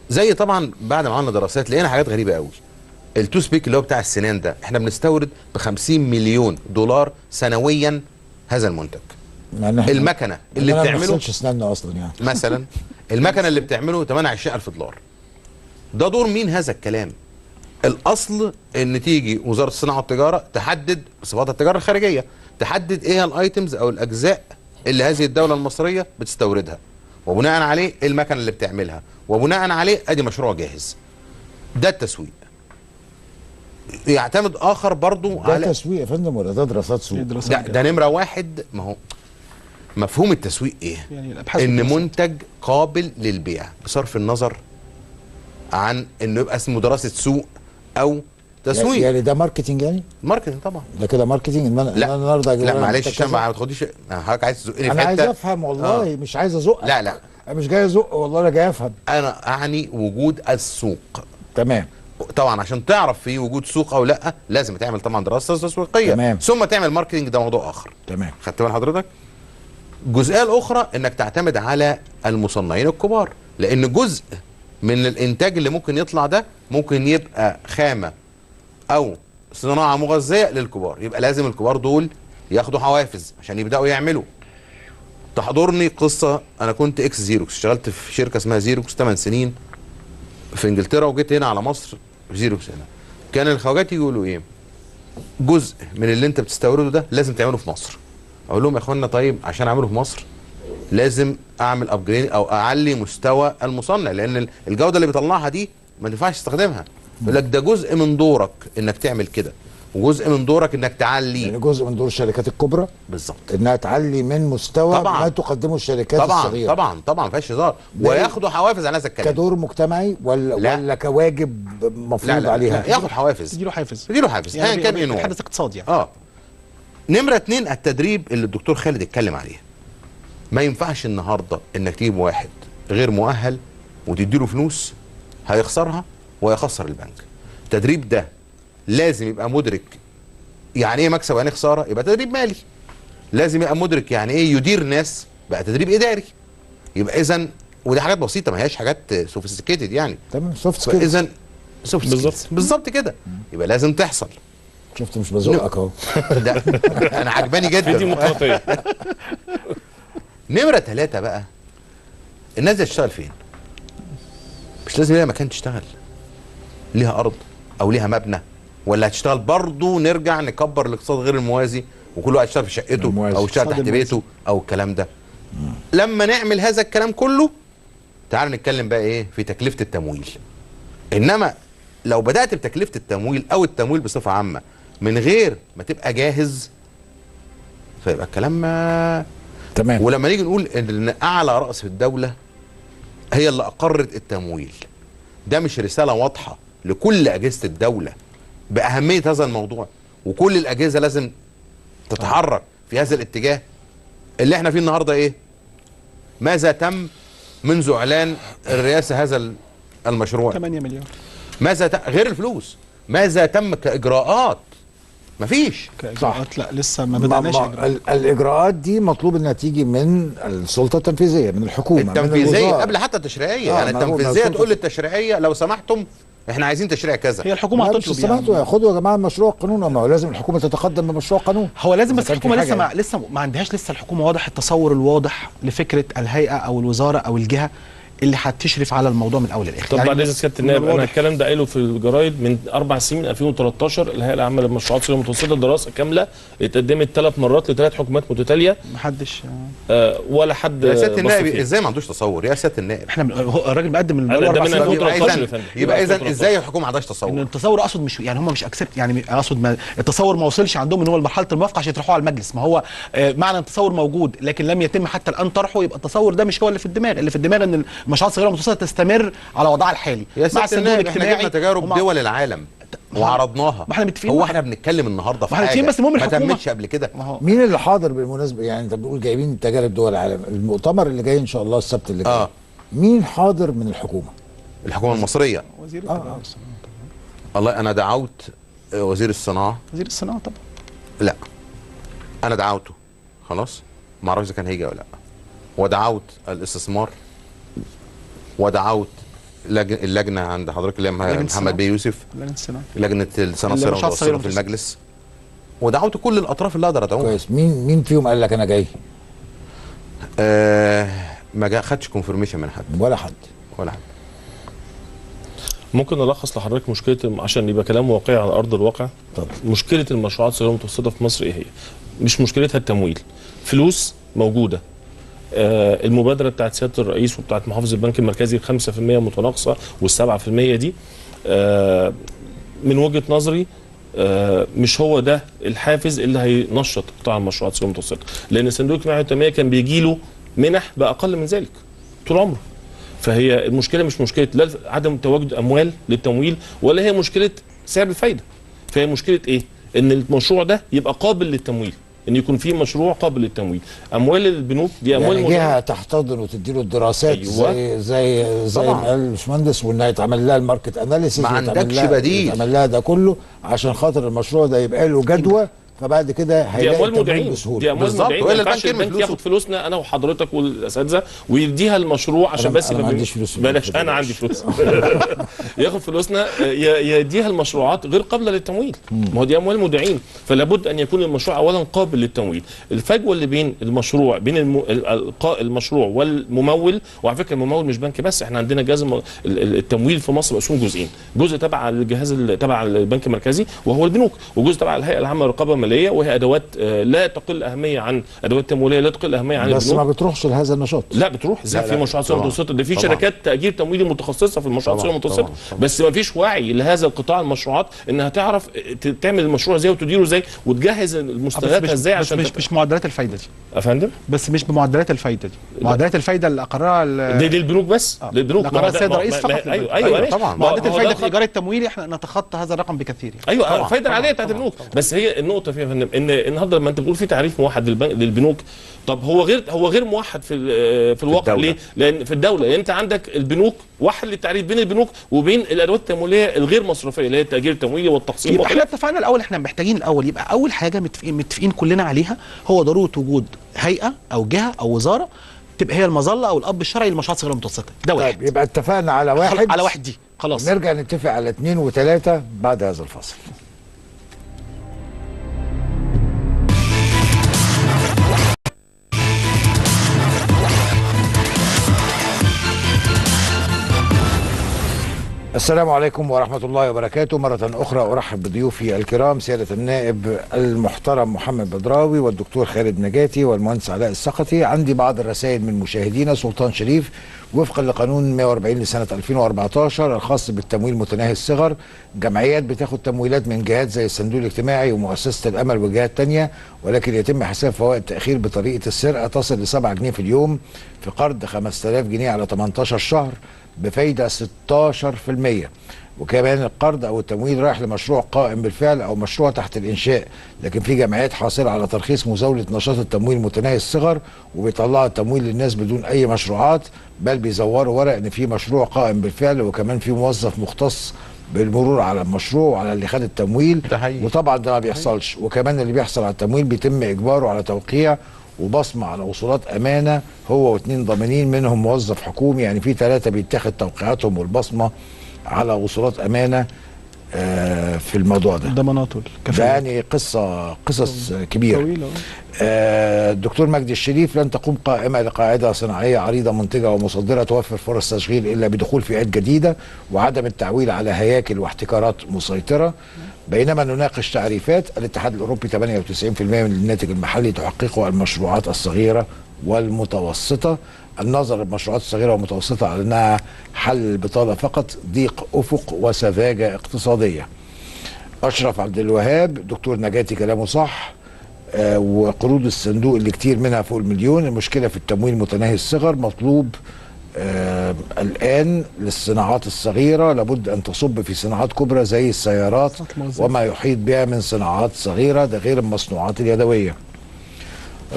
[SPEAKER 4] زي طبعا بعد ما عملنا دراسات لقينا حاجات غريبه قوي. التوث بيك اللي هو بتاع السنان ده احنا بنستورد ب 50 مليون دولار سنويا هذا المنتج. المكنه اللي بتعمله
[SPEAKER 1] ما بنغسلش اسناننا اصلا يعني
[SPEAKER 4] مثلا المكنه اللي بتعمله ثمنها 20,000 دولار. ده دور مين هذا الكلام؟ الاصل ان تيجي وزاره الصناعه والتجاره تحدد صفات التجاره الخارجيه، تحدد ايه الايتمز او الاجزاء اللي هذه الدوله المصريه بتستوردها، وبناء عليه المكنه اللي بتعملها، وبناء عليه ادي مشروع جاهز. ده التسويق. يعتمد اخر برضو
[SPEAKER 1] ده
[SPEAKER 4] على
[SPEAKER 1] تسويق يا فندم ولا ده دراسات سوق؟
[SPEAKER 4] ده نمره واحد. ما هو مفهوم التسويق ايه؟
[SPEAKER 2] يعني الابحاث
[SPEAKER 4] ان منتج قابل للبيع بصرف النظر عن انه يبقى اسمه دراسه سوق او تسويق.
[SPEAKER 1] يعني ده ماركتنج يعني؟
[SPEAKER 4] ماركتنج طبعا.
[SPEAKER 1] ده كده ماركتنج ان انا
[SPEAKER 4] لا
[SPEAKER 1] النهارده
[SPEAKER 4] لا معلش عشان ما تاخديش حضرتك عايز تزقني في
[SPEAKER 1] انا
[SPEAKER 4] حته.
[SPEAKER 1] عايز افهم والله مش عايز ازق.
[SPEAKER 4] لا
[SPEAKER 1] انا مش جاي ازق والله، انا جاي افهم.
[SPEAKER 4] انا اعني وجود السوق.
[SPEAKER 1] تمام.
[SPEAKER 4] طبعا عشان تعرف في وجود سوق او لا لازم تعمل طبعا دراسه تسويقيه.
[SPEAKER 1] تمام.
[SPEAKER 4] ثم تعمل ماركتنج، ده موضوع اخر.
[SPEAKER 1] تمام.
[SPEAKER 4] خدت بال حضرتك؟ الجزئيه الاخرى انك تعتمد على المصنعين الكبار، لان جزء من الانتاج اللي ممكن يطلع ده ممكن يبقى خامه او صناعه مغذيه للكبار، يبقى لازم الكبار دول ياخدوا حوافز عشان يبداوا يعملوا. تحضرني قصه، انا كنت اكس زيروكس، اشتغلت في شركه اسمها زيروكس 8 سنين في انجلترا، وجيت هنا على مصر في زيروكس هنا. كان الخواجات يقولوا ايه؟ جزء من اللي انت بتستورده ده لازم تعمله في مصر. اقول لهم يا اخوانا طيب عشان اعمله في مصر لازم اعمل ابجريد او اعلي مستوى المصنع، لان الجوده اللي بيطلعها دي ما ينفعش تستخدمها. يقول لك ده جزء من دورك انك تعمل كده. وجزء من دورك انك تعلي.
[SPEAKER 1] يعني جزء من دور الشركات الكبرى
[SPEAKER 4] بالظبط،
[SPEAKER 1] انها تعلي من مستوى
[SPEAKER 4] طبعاً.
[SPEAKER 1] ما تقدمه الشركات
[SPEAKER 4] طبعا
[SPEAKER 1] الصغيره.
[SPEAKER 4] طبعا طبعا ما فيهاش هزار، وياخدوا حوافز على هذا الكلام.
[SPEAKER 1] كدور مجتمعي ولا كواجب مفروض
[SPEAKER 4] لا
[SPEAKER 1] عليها؟
[SPEAKER 4] لا ياخد حوافز،
[SPEAKER 2] تديله حافز،
[SPEAKER 4] تديله حافز ايا كان ايه نوعه.
[SPEAKER 2] حدث اقتصادي يعني.
[SPEAKER 4] نمره 2 التدريب اللي الدكتور خالد اتكلم عليها. ما ينفعش النهارده انك تجيب واحد غير مؤهل وتديله فلوس هيخسرها ويخسر البنك. التدريب ده لازم يبقى مدرك يعني ايه مكسب ويعني ايه خساره، يبقى تدريب مالي. لازم يبقى مدرك يعني ايه يدير ناس، بقى تدريب اداري. يبقى اذا ودي حاجات بسيطه ما هياش حاجات سوفيستيكيتد يعني.
[SPEAKER 1] تمام، سوفت سكيلز.
[SPEAKER 4] اذا بالظبط كده، يبقى لازم تحصل.
[SPEAKER 1] شفت مش بزقك اهو.
[SPEAKER 4] ده انا عجباني
[SPEAKER 3] في
[SPEAKER 4] جدا.
[SPEAKER 3] ديمقراطيه.
[SPEAKER 4] نمره 3 بقى، الناس دي هتشتغل فين؟ مش لازم ليها مكان تشتغل، ليها ارض او ليها مبنى، ولا هتشتغل برضه نرجع نكبر الاقتصاد غير الموازي وكل واحد يشتغل في شقته
[SPEAKER 1] الموازي.
[SPEAKER 4] او يشتغل تحت بيته او الكلام ده. لما نعمل هذا الكلام كله تعال نتكلم بقى ايه في تكلفه التمويل. انما لو بدات بتكلفه التمويل او التمويل بصفه عامه من غير ما تبقى جاهز فيبقى الكلام
[SPEAKER 1] تمام.
[SPEAKER 4] ولما نيجي نقول ان اعلى راس في الدوله هي اللي اقرت التمويل، ده مش رساله واضحه لكل اجهزه الدوله باهميه هذا الموضوع، وكل الاجهزه لازم تتحرك في هذا الاتجاه. اللي احنا فيه النهارده ايه؟ ماذا تم منذ اعلان الرئاسه هذا المشروع؟
[SPEAKER 2] 8 مليار.
[SPEAKER 4] غير الفلوس، ماذا تم كاجراءات؟ مفيش.
[SPEAKER 2] كاجراءات لا لسه ما بدأناش إجراءات.
[SPEAKER 1] الاجراءات دي مطلوب انها تيجي من السلطه التنفيذيه، من الحكومه،
[SPEAKER 4] التنفيذيه
[SPEAKER 1] من
[SPEAKER 4] قبل حتى التشريعيه. يعني
[SPEAKER 1] ما هو
[SPEAKER 4] التنفيذيه تقول للتشريعيه لو سمحتم احنا عايزين تشريع كذا.
[SPEAKER 2] هي الحكومه
[SPEAKER 1] مش
[SPEAKER 2] هتطلب
[SPEAKER 1] سمعتوا ياخدوا يا جماعه مشروع قانون، ما هو لازم الحكومه تتقدم بمشروع قانون.
[SPEAKER 2] هو لازم، بس
[SPEAKER 1] إذا كان في
[SPEAKER 2] الحكومه
[SPEAKER 1] حاجة
[SPEAKER 2] لسه ما عندهاش لسه الحكومه واضح التصور الواضح لفكره الهيئه او الوزاره او الجهه اللي هتشرف على الموضوع من اول للاخر.
[SPEAKER 3] طب بعد اذن سياده النائب، انا
[SPEAKER 2] واضح.
[SPEAKER 3] الكلام ده قايله في الجرايد من 4 سنين. 2013 الهيئه العامه للمشروعات الصغيره والمتوسطه دراسه كامله اتقدمت 3 مرات ل3 حكومات متتاليه،
[SPEAKER 2] محدش
[SPEAKER 3] ولا حد
[SPEAKER 4] يا سياده
[SPEAKER 3] بص
[SPEAKER 4] النائب
[SPEAKER 3] فيها.
[SPEAKER 4] ازاي ما عندوش تصور يا سياده النائب؟
[SPEAKER 2] احنا هو الراجل مقدم من
[SPEAKER 3] أنا
[SPEAKER 2] بقاله
[SPEAKER 3] ده
[SPEAKER 2] 4
[SPEAKER 3] من
[SPEAKER 2] سنين.
[SPEAKER 3] 2013 يا فندم.
[SPEAKER 4] يبقى اذا ازاي الحكومه ما عندهاش
[SPEAKER 2] ان
[SPEAKER 4] تصور؟
[SPEAKER 2] التصور اقصد مش يعني هم مش اكسبت، يعني اقصد ما التصور ما وصلش عندهم ان هو لمرحله الموافقه عشان يطرحوه على المجلس. ما هو معنى التصور موجود لكن لم يتم حتى الان طرحه، يبقى التصور ده مش هو اللي في الدماغ. اللي في الدماغ ان المشروعات الصغيره والمتوسطه تستمر على وضعها الحالي
[SPEAKER 4] يا
[SPEAKER 2] مع
[SPEAKER 4] سياده
[SPEAKER 2] الصندوق
[SPEAKER 4] النائب احنا
[SPEAKER 2] الاجتماعي
[SPEAKER 4] جبنا تجارب دول العالم وعرضناها.
[SPEAKER 2] ما احنا متفقين.
[SPEAKER 4] هو احنا بنتكلم النهارده في
[SPEAKER 2] ما احنا
[SPEAKER 4] حاجه
[SPEAKER 2] متفقين، بس المهم
[SPEAKER 4] ما
[SPEAKER 2] الحكومة.
[SPEAKER 4] تمتش قبل كده.
[SPEAKER 2] ما هو
[SPEAKER 1] مين اللي حاضر بالمناسبه؟ يعني انت بتقول جايبين تجارب دول العالم، المؤتمر اللي جاي ان شاء الله السبت اللي جاي مين حاضر من الحكومه؟
[SPEAKER 4] الحكومه المصريه.
[SPEAKER 2] وزير التجاره.
[SPEAKER 4] والله انا دعوت وزير الصناعه.
[SPEAKER 2] وزير الصناعه طبعا.
[SPEAKER 4] لا انا دعوته خلاص، ما اعرفش اذا كان هيجي ولا لا. ودعوت الاستثمار، ودعوت اللجنه عند حضرتك اللي هي محمد بيه يوسف، لجنه الصناعه الصغيره والمتوسطه في المجلس، ودعوت كل الاطراف اللي اقدر ادعوهم.
[SPEAKER 1] كويس. مين فيهم قال لك انا جاي؟
[SPEAKER 4] ما خدش كونفirmation من حد
[SPEAKER 1] ولا حد.
[SPEAKER 3] ممكن نلخص لحضرتك مشكله عشان يبقى كلام واقعي على ارض الواقع؟
[SPEAKER 1] طب
[SPEAKER 3] مشكله المشروعات الصغيره والمتوسطه في مصر ايه هي؟ مش مشكلتها التمويل، فلوس موجوده. المبادره بتاعت سياده الرئيس وبتاعت محافظ البنك المركزي 5% متناقصه وال7% دي من وجهه نظري مش هو ده الحافز اللي هينشط قطاع المشروعات الصغيره والمتوسطه، لان صندوق الاجتماعي والتنميه كان بيجي له منح باقل من ذلك طول عمره. فهي المشكله مش مشكله لا عدم تواجد اموال للتمويل ولا هي مشكله سعر الفايده. فهي مشكله ايه؟ ان المشروع ده يبقى قابل للتمويل، ان يكون في مشروع قابل للتمويل. اموال البنوك دي اموال
[SPEAKER 1] يعني جهه تحتضن وتدي له الدراسات.
[SPEAKER 3] أيوة.
[SPEAKER 1] زي ما قال الباشمهندس، وانها يتعمل لها الماركت اناليسيس،
[SPEAKER 4] ما عندكش بديل،
[SPEAKER 1] يتعمل لها ده كله عشان خاطر المشروع ده يبقى له جدوى، فبعد كده هيلاقي التمويل بسهوله.
[SPEAKER 3] دي اموال مودعين. ما ينفعش البنك ياخد فلوسنا انا وحضرتك والاساتذه ويديها المشروع عشان بس
[SPEAKER 1] انا ما عنديش فلوس.
[SPEAKER 3] بلاش انا عندي فلوس. ياخد فلوسنا يديها المشروعات غير قابله للتمويل. ما هو دي اموال مودعين، فلا بد ان يكون المشروع اولا قابل للتمويل. الفجوه اللي بين المشروع المشروع والممول، وعلى فكره الممول مش بنك بس، احنا عندنا جهاز التمويل في مصر مقسوم جزئين، جزء تبع الجهاز تبع البنك المركزي وهو البنوك، وجزء تبع الهيئه العامه للرقابه الماليه ماليه، وهي ادوات لا تقل اهميه عن ادوات تمويليه، لا تقل اهميه عن
[SPEAKER 1] بس
[SPEAKER 3] البنوك.
[SPEAKER 1] ما بتروحش لهذا النشاط.
[SPEAKER 3] لا بتروح ازاي في مشروعات صغيره متوسطه، ده في
[SPEAKER 4] طبعاً.
[SPEAKER 3] شركات تاجير تمويلي متخصصه في المشروعات الصغيره المتوسطه، بس ما فيش وعي لهذا القطاع المشروعات انها تعرف تعمل المشروع ازاي وتديره ازاي وتجهز مستنداتها ازاي عشان
[SPEAKER 2] مش معدلات الفايده دي
[SPEAKER 3] يا فندم.
[SPEAKER 2] بس مش بمعدلات الفايده دي، معدلات الفايده اللي اقرها
[SPEAKER 3] دي للبنوك بس، للبنوك
[SPEAKER 2] قرار السيد الرئيس فقط.
[SPEAKER 3] ايوه
[SPEAKER 4] طبعا.
[SPEAKER 2] معدلات الفايده في الايجار التمويلي احنا نتخطى هذا الرقم بكثير.
[SPEAKER 3] ايوه الفايده العاديه بتاعت البنوك. بس هي النقطه فيها يا فندم ان النهارده لما انت بتقول في تعريف موحد للبنوك، طب هو غير موحد في الواقع. ليه؟ لان في الدوله يعني انت عندك البنوك وحد للتعريف بين البنوك وبين الادوات التمويليه الغير مصرفيه اللي هي التاجير التمويلي والتقسيم.
[SPEAKER 2] يبقى احنا اتفقنا الاول، احنا محتاجين الاول يبقى اول حاجه متفقين كلنا عليها هو ضروره وجود هيئه او جهه او وزاره تبقى هي المظله او الاب الشرعي للمشروعات الصغيره والمتوسطه. ده واحد.
[SPEAKER 1] طيب يبقى اتفقنا على واحد،
[SPEAKER 2] على واحد دي خلاص.
[SPEAKER 1] نرجع نتفق على 2 و3 بعد هذا الفصل. السلام عليكم ورحمة الله وبركاته. مرة أخرى أرحب بضيوفي الكرام سيادة النائب المحترم محمد بدراوي والدكتور خالد نجاتي والمهندس علاء السقطي. عندي بعض الرسائل من مشاهدينا. سلطان شريف: وفقا لقانون 140 لسنة 2014 الخاص بالتمويل متناهي الصغر، جمعيات بتاخد تمويلات من جهات زي الصندوق الاجتماعي ومؤسسة الأمل وجهات تانية، ولكن يتم حساب فوائد تأخير بطريقة السرقة تصل ل 7 جنيه في اليوم في قرض 5000 جنيه على 18 شهر بفايدة 16%. وكمان القرض او التمويل رايح لمشروع قائم بالفعل او مشروع تحت الانشاء، لكن في جمعيات حاصله على ترخيص مزاوله نشاط التمويل متناهي الصغر وبيطلعوا التمويل للناس بدون اي مشروعات، بل بيزوروا ورق ان في مشروع قائم بالفعل وكمان في موظف مختص بالمرور على المشروع وعلى اللي خد التمويل. وطبعا ده ما بيحصلش. وكمان اللي بيحصل على التمويل بيتم اجباره على توقيع وبصمه على وصولات امانه هو و2 ضامنين منهم موظف حكومي، يعني في 3 بيتاخد توقيعاتهم والبصمه على وصولات امانه في الموضوع ده.
[SPEAKER 2] ضماناته
[SPEAKER 1] ده يعني قصص كبيره. الدكتور مجدي الشريف: لن تقوم قائمه لقاعده صناعيه عريضه منتجه ومصدره توفر فرص تشغيل الا بدخول فئات جديده وعدم التعويل على هياكل واحتكارات مسيطره، بينما نناقش تعريفات الاتحاد الاوروبي 98% من الناتج المحلي تحققه المشروعات الصغيره والمتوسطه. النظر للمشروعات الصغيره والمتوسطه على انها حل البطاله فقط، ضيق افق وسذاجه اقتصاديه. اشرف عبد الوهاب: دكتور نجاتي كلامه صح، وقروض الصندوق اللي كتير منها فوق المليون. المشكله في التمويل متناهي الصغر، مطلوب الآن للصناعات الصغيرة لابد أن تصب في صناعات كبرى زي السيارات وما يحيط بها من صناعات صغيرة، ده غير المصنوعات اليدوية.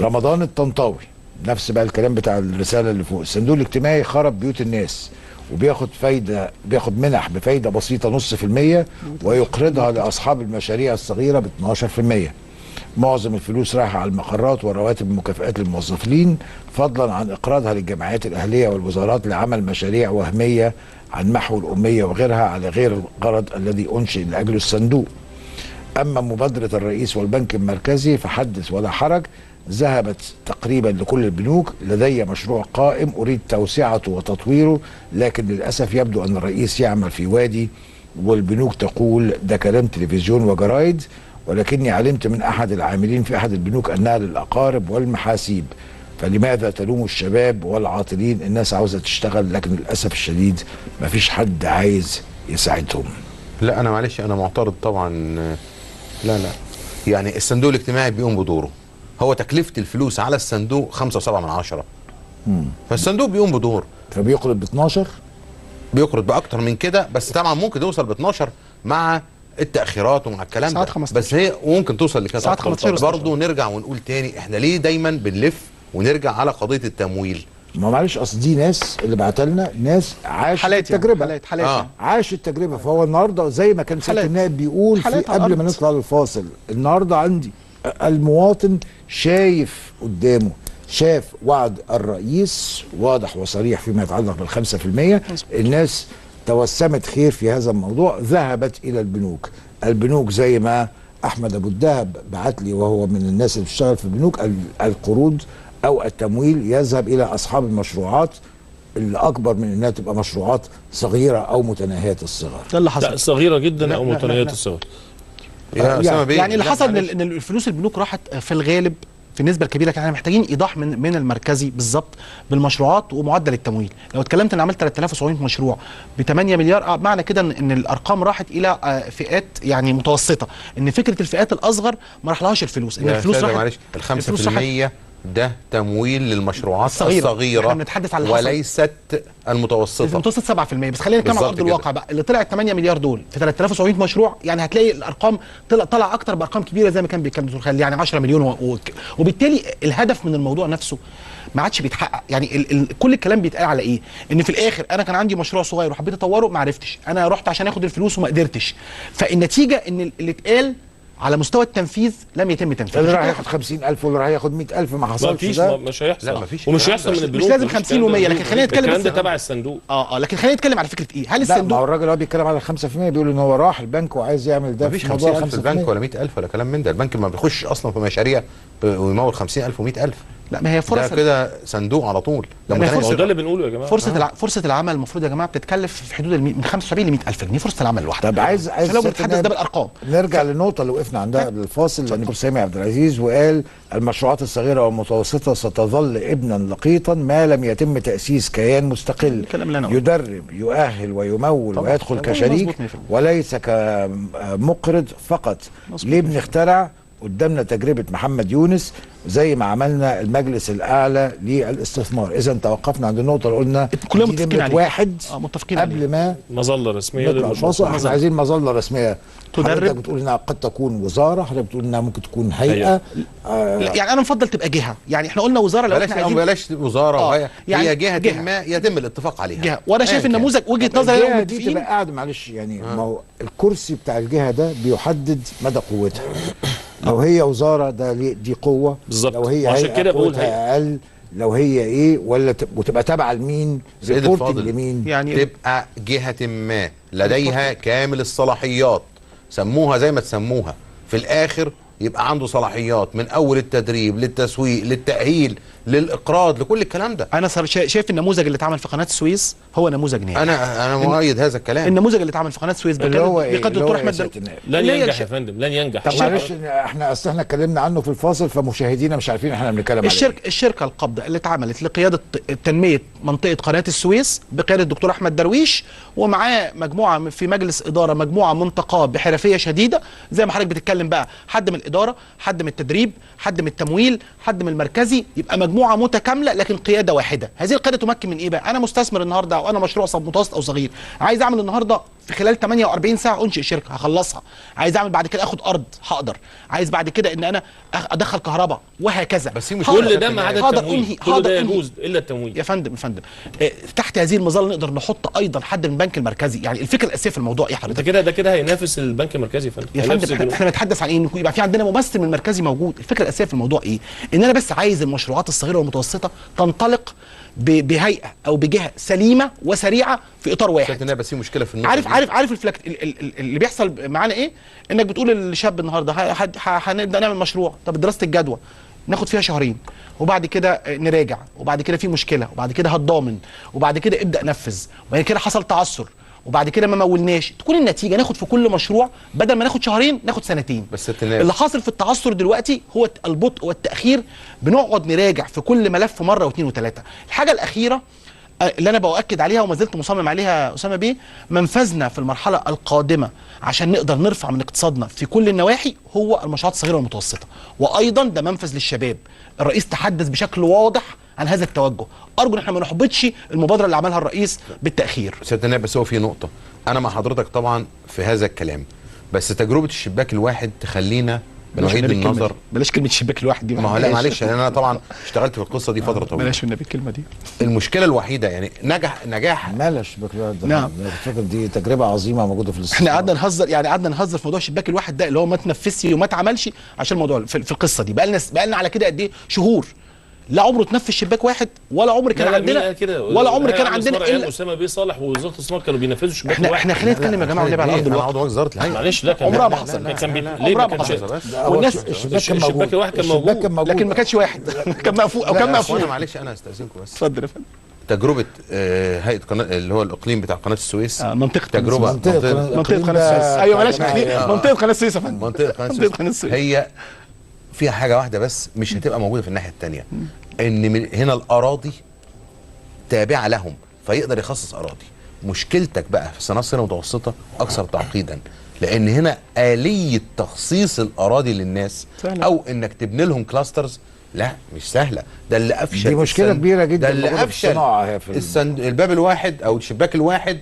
[SPEAKER 1] رمضان الطنطاوي: نفس بقى الكلام بتاع الرسالة اللي فوق. الصندوق الاجتماعي خرب بيوت الناس وبياخد فايدة، بياخد منح بفايدة بسيطة 0.5% ويقرضها لأصحاب المشاريع الصغيرة ب12%. معظم الفلوس رايحة على المقرات ورواتب المكافآت للموظفين، فضلا عن إقراضها للجمعيات الأهلية والوزارات لعمل مشاريع وهمية عن محو الأمية وغيرها على غير الغرض الذي أنشئ لأجله الصندوق. أما مبادرة الرئيس والبنك المركزي فحدث ولا حرج، ذهبت تقريبا لكل البنوك. لدي مشروع قائم أريد توسعته وتطويره، لكن للأسف يبدو أن الرئيس يعمل في وادي والبنوك تقول ده كلام تلفزيون وجرايد، ولكني علمت من أحد العاملين في أحد البنوك أنها للأقارب والمحاسيب، فلماذا تلوم الشباب والعاطلين؟ الناس عاوزة تشتغل لكن للأسف الشديد مفيش حد عايز يساعدهم.
[SPEAKER 4] لا أنا معلش أنا معترض طبعا. لا يعني الصندوق الاجتماعي بيقوم بدوره، هو تكلفة الفلوس على الصندوق 5.7 فالصندوق بيقوم بدور.
[SPEAKER 1] فبيقرض ب12،
[SPEAKER 4] بيقرض بأكتر من كده، بس طبعا ممكن يوصل ب12 مع التأخيرات ومع الكلام ده، بس هي ممكن توصل لكده
[SPEAKER 2] ساعات 15.
[SPEAKER 4] برضه نرجع ونقول تاني احنا ليه دايما بنلف ونرجع على قضية التمويل؟
[SPEAKER 1] ما معلش، اصل دي ناس اللي بعت لنا ناس عاشت التجربه،
[SPEAKER 2] حالات
[SPEAKER 1] عاش التجربه. فهو النهارده زي ما كان سياده النائب بيقول في قبل ما نطلع للفاصل، النهارده عندي المواطن شايف قدامه، شاف وعد الرئيس واضح وصريح فيما يتعلق بال5%. الناس توسمت خير في هذا الموضوع، ذهبت الى البنوك. البنوك زي ما احمد ابو الدهب بعت لي وهو من الناس اللي بتشتغل في البنوك، القروض او التمويل يذهب الى اصحاب المشروعات اللي اكبر من انها تبقى مشروعات صغيره او متناهيه الصغر.
[SPEAKER 2] ده اللي حصل.
[SPEAKER 3] لا صغيره جدا او متناهيه الصغر.
[SPEAKER 4] يا اسامه بيه،
[SPEAKER 2] يعني اللي
[SPEAKER 4] لا
[SPEAKER 2] حصل
[SPEAKER 4] معلش.
[SPEAKER 2] ان الفلوس البنوك راحت في الغالب في النسبه الكبيره. كان احنا محتاجين ايضاح من المركزي بالظبط بالمشروعات ومعدل التمويل. لو اتكلمت ان عملت 3700 مشروع ب 8 مليار، معنى كده ان الارقام راحت الى فئات يعني متوسطه، ان فكره الفئات الاصغر ما راحلهاش الفلوس، ان
[SPEAKER 4] يا
[SPEAKER 2] الفلوس
[SPEAKER 4] سادة
[SPEAKER 2] راحت.
[SPEAKER 4] معلش،
[SPEAKER 2] الفلوس راحت
[SPEAKER 4] 5% ده تمويل للمشروعات
[SPEAKER 2] الصغيرة.
[SPEAKER 4] الصغيرة
[SPEAKER 2] احنا بنتحدث على اللي حصل.
[SPEAKER 4] وليست المتوسطة.
[SPEAKER 2] المتوسط 7%. بس خلينا نتكلم على
[SPEAKER 4] بالظبط
[SPEAKER 2] ارض الواقع بقى. اللي طلع 8 مليار دول في 3700 مشروع، يعني هتلاقي الارقام طلع اكتر بارقام كبيره زي ما كان بيتكلم دكتور خالد، يعني 10 مليون وبالتالي الهدف من الموضوع نفسه ما عادش بيتحقق. يعني كل الكلام بيتقال على ايه؟ ان في الاخر انا كان عندي مشروع صغير وحبيت اطوره ما عرفتش، انا رحت عشان اخد الفلوس وما قدرتش. فالنتيجه ان اللي اتقال على مستوى التنفيذ لم يتم تنفيذه.
[SPEAKER 1] اللي راح ياخد 50,000 واللي راح ياخد 100,000 ما
[SPEAKER 3] ما
[SPEAKER 1] حصلش
[SPEAKER 3] فيش،
[SPEAKER 1] ده.
[SPEAKER 3] مش هيحصل.
[SPEAKER 4] لا، مفيش
[SPEAKER 3] ومش
[SPEAKER 4] الكلام
[SPEAKER 3] هيحصل
[SPEAKER 4] ده.
[SPEAKER 3] من
[SPEAKER 2] مش
[SPEAKER 3] البنوك،
[SPEAKER 2] لازم
[SPEAKER 3] مفيش
[SPEAKER 2] 50
[SPEAKER 3] الكلام ده.
[SPEAKER 2] و100، لكن خلينا نتكلم
[SPEAKER 3] الكلام
[SPEAKER 2] بس.
[SPEAKER 3] ده تبع الصندوق.
[SPEAKER 2] لكن خلينا نتكلم على فكره ايه؟ هل
[SPEAKER 1] لا، ما هو
[SPEAKER 2] الصندوق
[SPEAKER 1] الراجل هو بيتكلم على 5% بيقول ان هو راح البنك وعايز يعمل ده.
[SPEAKER 4] مفيش
[SPEAKER 1] في موضوع
[SPEAKER 4] 50,000 في البنك ولا 100,000 ولا كلام من ده. البنك ما بيخش اصلا في مشاريع ويمول 50,000 و100,000.
[SPEAKER 2] لا، ما هي
[SPEAKER 4] ده
[SPEAKER 2] فرص
[SPEAKER 4] كده صندوق على طول.
[SPEAKER 2] ما هي
[SPEAKER 4] لما
[SPEAKER 3] ما هو ده اللي بنقوله يا جماعه.
[SPEAKER 2] فرصه العمل المفروض يا جماعه بتتكلف في حدود من 75 ل 100,000 جنيه فرصه العمل الواحده.
[SPEAKER 1] طب عايز
[SPEAKER 2] لو
[SPEAKER 1] سيادة
[SPEAKER 2] بنتحدث
[SPEAKER 1] النائب
[SPEAKER 2] ده بالارقام.
[SPEAKER 1] نرجع للنقطة اللي وقفنا عندها بالفاصل، لأن دكتور سامي عبد العزيز وقال المشروعات الصغيرة والمتوسطة ستظل ابنا لقيطا ما لم يتم تأسيس كيان مستقل
[SPEAKER 2] الكلام اللي أنا قلته.
[SPEAKER 1] يدرب يؤهل ويمول
[SPEAKER 2] طبعا.
[SPEAKER 1] ويدخل
[SPEAKER 2] طبعا.
[SPEAKER 1] كشريك
[SPEAKER 2] مظبوط 100%.
[SPEAKER 1] وليس كمقرض فقط.
[SPEAKER 2] مظبوط.
[SPEAKER 1] ليه بنخترع؟ قدامنا تجربة محمد يونس زي ما عملنا المجلس الأعلى للاستثمار. إذا توقفنا عند النقطة اللي قلنا
[SPEAKER 2] كلنا
[SPEAKER 1] دي
[SPEAKER 2] متفقين
[SPEAKER 1] نمرة
[SPEAKER 2] عليها.
[SPEAKER 1] واحد
[SPEAKER 2] متفقين
[SPEAKER 1] قبل
[SPEAKER 2] عليها.
[SPEAKER 1] ما
[SPEAKER 3] مظله رسميه
[SPEAKER 1] نطلع
[SPEAKER 3] للمشروع.
[SPEAKER 1] الفاصل. احنا عايزين مظله رسميه
[SPEAKER 2] تدرب.
[SPEAKER 1] حضرتك بتقول انها قد تكون وزاره، حضرتك بتقول انها ممكن تكون هيئه.
[SPEAKER 2] لا، يعني انا مفضل تبقى جهه. يعني احنا قلنا وزاره لو
[SPEAKER 4] بلاش
[SPEAKER 2] احنا عايزين
[SPEAKER 4] بلاش وزاره وهي
[SPEAKER 2] يعني
[SPEAKER 4] هي جهه
[SPEAKER 2] جهة.
[SPEAKER 4] ما يتم الاتفاق عليها.
[SPEAKER 2] جهه. وانا شايف
[SPEAKER 4] أيا كان.
[SPEAKER 2] النموذج وجهه نظري
[SPEAKER 1] الجهه
[SPEAKER 2] لو
[SPEAKER 1] دي
[SPEAKER 2] متفقين.
[SPEAKER 1] تبقى قاعده معلش يعني ما هو الكرسي بتاع الجهه ده بيحدد مدى قوتها. لو هي وزاره ده دي قوه،
[SPEAKER 3] بالظبط.
[SPEAKER 1] لو هي
[SPEAKER 3] وعشان
[SPEAKER 1] هيئة
[SPEAKER 3] كده بقول
[SPEAKER 1] قوتها اقل، لو هي ايه ولا وتبقى تابعه لمين؟
[SPEAKER 4] سيد
[SPEAKER 1] ريبورتنج
[SPEAKER 4] الفاضل،
[SPEAKER 1] لمين؟
[SPEAKER 2] يعني
[SPEAKER 4] تبقى جهه ما لديها كامل الصلاحيات، سموها زي ما تسموها، في الاخر يبقى عنده صلاحيات من اول التدريب للتسويق للتاهيل للاقراض لكل الكلام ده.
[SPEAKER 2] انا شايف النموذج اللي اتعمل في قناه السويس هو نموذج ناجح.
[SPEAKER 4] انا مؤيد هذا الكلام.
[SPEAKER 2] النموذج اللي اتعمل في قناه السويس
[SPEAKER 1] اللي هو ايه؟
[SPEAKER 2] بقياده
[SPEAKER 1] اللي هو
[SPEAKER 2] الدكتور
[SPEAKER 1] إيه
[SPEAKER 2] احمد
[SPEAKER 1] سيادة النائب؟
[SPEAKER 3] لن
[SPEAKER 2] اللي هي
[SPEAKER 3] ينجح يا فندم، لن ينجح.
[SPEAKER 1] طب معلش احنا اصل احنا اتكلمنا عنه في الفاصل فمشاهدينا مش عارفين احنا بنتكلم على ايه.
[SPEAKER 2] الشركه القابضه اللي اتعملت لقياده تنميه منطقه قناه السويس بقياده الدكتور احمد درويش، ومعاه مجموعه في مجلس اداره، مجموعه منتقاه بحرفيه شديده زي ما حضرتك بتتكلم بقى، حد من الاداره، حد من التدريب، حد من التمويل، حد من المركزي، يبقى مجموعه متكامله لكن قياده واحده. هذه القياده تمكن من ايه بقى؟ انا مستثمر النهارده او انا مشروع متوسط او صغير، عايز اعمل النهارده في خلال 48 ساعه انشئ شركه هخلصها، عايز اعمل بعد كده اخد ارض هقدر، عايز بعد كده ان انا ادخل كهرباء وهكذا.
[SPEAKER 4] بس هي مش
[SPEAKER 3] كل ده ما عدا
[SPEAKER 2] هقدر
[SPEAKER 3] التمويل،
[SPEAKER 2] أنهي-
[SPEAKER 3] كل
[SPEAKER 2] هقدر
[SPEAKER 3] ده
[SPEAKER 2] أنهي.
[SPEAKER 3] يجوز الا التمويل.
[SPEAKER 2] يا فندم تحت هذه المظله نقدر نحط ايضا حد من البنك المركزي. يعني الفكره الاساسيه في الموضوع ايه
[SPEAKER 3] ده
[SPEAKER 2] حضرتك؟
[SPEAKER 3] كده هينافس البنك المركزي يا فندم.
[SPEAKER 2] يا
[SPEAKER 3] هينافس
[SPEAKER 2] فندم
[SPEAKER 3] البنوك.
[SPEAKER 2] احنا بنتحدث عن ايه؟ ان يبقى في عندنا ممثل من المركزي موجود. الفكره الاساسيه في الموضوع ايه؟ ان انا بس عايز المشروعات الصغيره والمتوسطه تنطلق بهيئه او بجهه سليمه وسريعه في اطار واحد.
[SPEAKER 4] شايف انها بس في مشكله في النقطه
[SPEAKER 2] عارف
[SPEAKER 4] دي.
[SPEAKER 2] عارف اللي بيحصل معانا ايه؟ انك بتقول للشاب النهارده هنبدا نعمل مشروع، طب دراسه الجدوى ناخد فيها شهرين، وبعد كده نراجع، وبعد كده في مشكله، وبعد كده هتضامن، وبعد كده ابدا نفذ، وبعد كده حصل تعثر، وبعد كده ما مولناش، تكون النتيجه ناخد في كل مشروع بدل ما ناخد شهرين ناخد سنتين.
[SPEAKER 4] بس التنافس.
[SPEAKER 2] اللي حاصل في التعثر دلوقتي هو البطء والتاخير، بنقعد نراجع في كل ملف مره واثنين وثلاثه. الحاجه الاخيره اللي انا باؤكد عليها وما زلت مصمم عليها اسامه بيه، منفذنا في المرحله القادمه عشان نقدر نرفع من اقتصادنا في كل النواحي هو المشروعات الصغيره والمتوسطه، وايضا ده منفذ للشباب. الرئيس تحدث بشكل واضح عن هذا التوجه، ارجو ان احنا ما نحبطش المبادره اللي عملها الرئيس بالتاخير.
[SPEAKER 4] سيادة النائب، بس هو في نقطه انا مع حضرتك طبعا في هذا الكلام، بس تجربه الشباك الواحد تخلينا نعيد النظر.
[SPEAKER 2] بلاش كلمه الشباك الواحد دي.
[SPEAKER 4] ما هو لا معلش، يعني انا طبعا اشتغلت في القصه دي فتره طويله.
[SPEAKER 2] بلاش النبي الكلمه دي.
[SPEAKER 4] المشكله الوحيده يعني نجاح
[SPEAKER 1] مالها الشباك الواحد ده؟
[SPEAKER 2] نعم.
[SPEAKER 1] فاكر دي تجربه عظيمه موجوده في الاستثمار.
[SPEAKER 2] احنا قعدنا نهزر في موضوع الشباك الواحد ده اللي هو ما تنفذش وما اتعملش عشان الموضوع في القصه دي بقى لنا على كده قد ايه شهور. لا عمره اتنفذ شباك واحد ولا عمر كان عندنا
[SPEAKER 3] ولا
[SPEAKER 2] عمر كان عندنا
[SPEAKER 3] الا اسامه بيه صالح ووزاره الاستثمار كانوا بينفذوا شباك
[SPEAKER 2] احنا خلينا نتكلم يا جماعه ونبقى على ارض الواقع.
[SPEAKER 4] وزاره الهيئه
[SPEAKER 3] معلش لا كان
[SPEAKER 2] عمرها ما حصل.
[SPEAKER 3] ليه ما كانش
[SPEAKER 2] والناس
[SPEAKER 3] الشباك الواحد كان موجود
[SPEAKER 2] لكن ما كانش واحد كان مقفول او كان
[SPEAKER 4] اخوانا
[SPEAKER 2] مقفول.
[SPEAKER 4] معلش انا استاذنكم بس.
[SPEAKER 2] اتفضل يا فندم.
[SPEAKER 4] تجربه هيئه قناه اللي هو الاقليم بتاع قناه السويس،
[SPEAKER 2] منطقه
[SPEAKER 4] تجربه
[SPEAKER 2] منطقه قناه السويس. ايوه بلاش منطقه قناه السويس يا فندم.
[SPEAKER 4] منطقه قناه السويس هي فيها حاجه واحده بس مش هتبقى موجوده في الناحيه الثانيه، ان من هنا الاراضي تابعه لهم فيقدر يخصص اراضي. مشكلتك بقى في صناعه الصغيره المتوسطه اكثر تعقيدا، لان هنا اليه تخصيص الاراضي للناس
[SPEAKER 2] سهلة.
[SPEAKER 4] او انك تبني لهم كلاسترز لا مش سهله. ده اللي افشل،
[SPEAKER 1] دي مشكله كبيره جدا.
[SPEAKER 4] ده اللي افشل الباب الواحد او الشباك الواحد،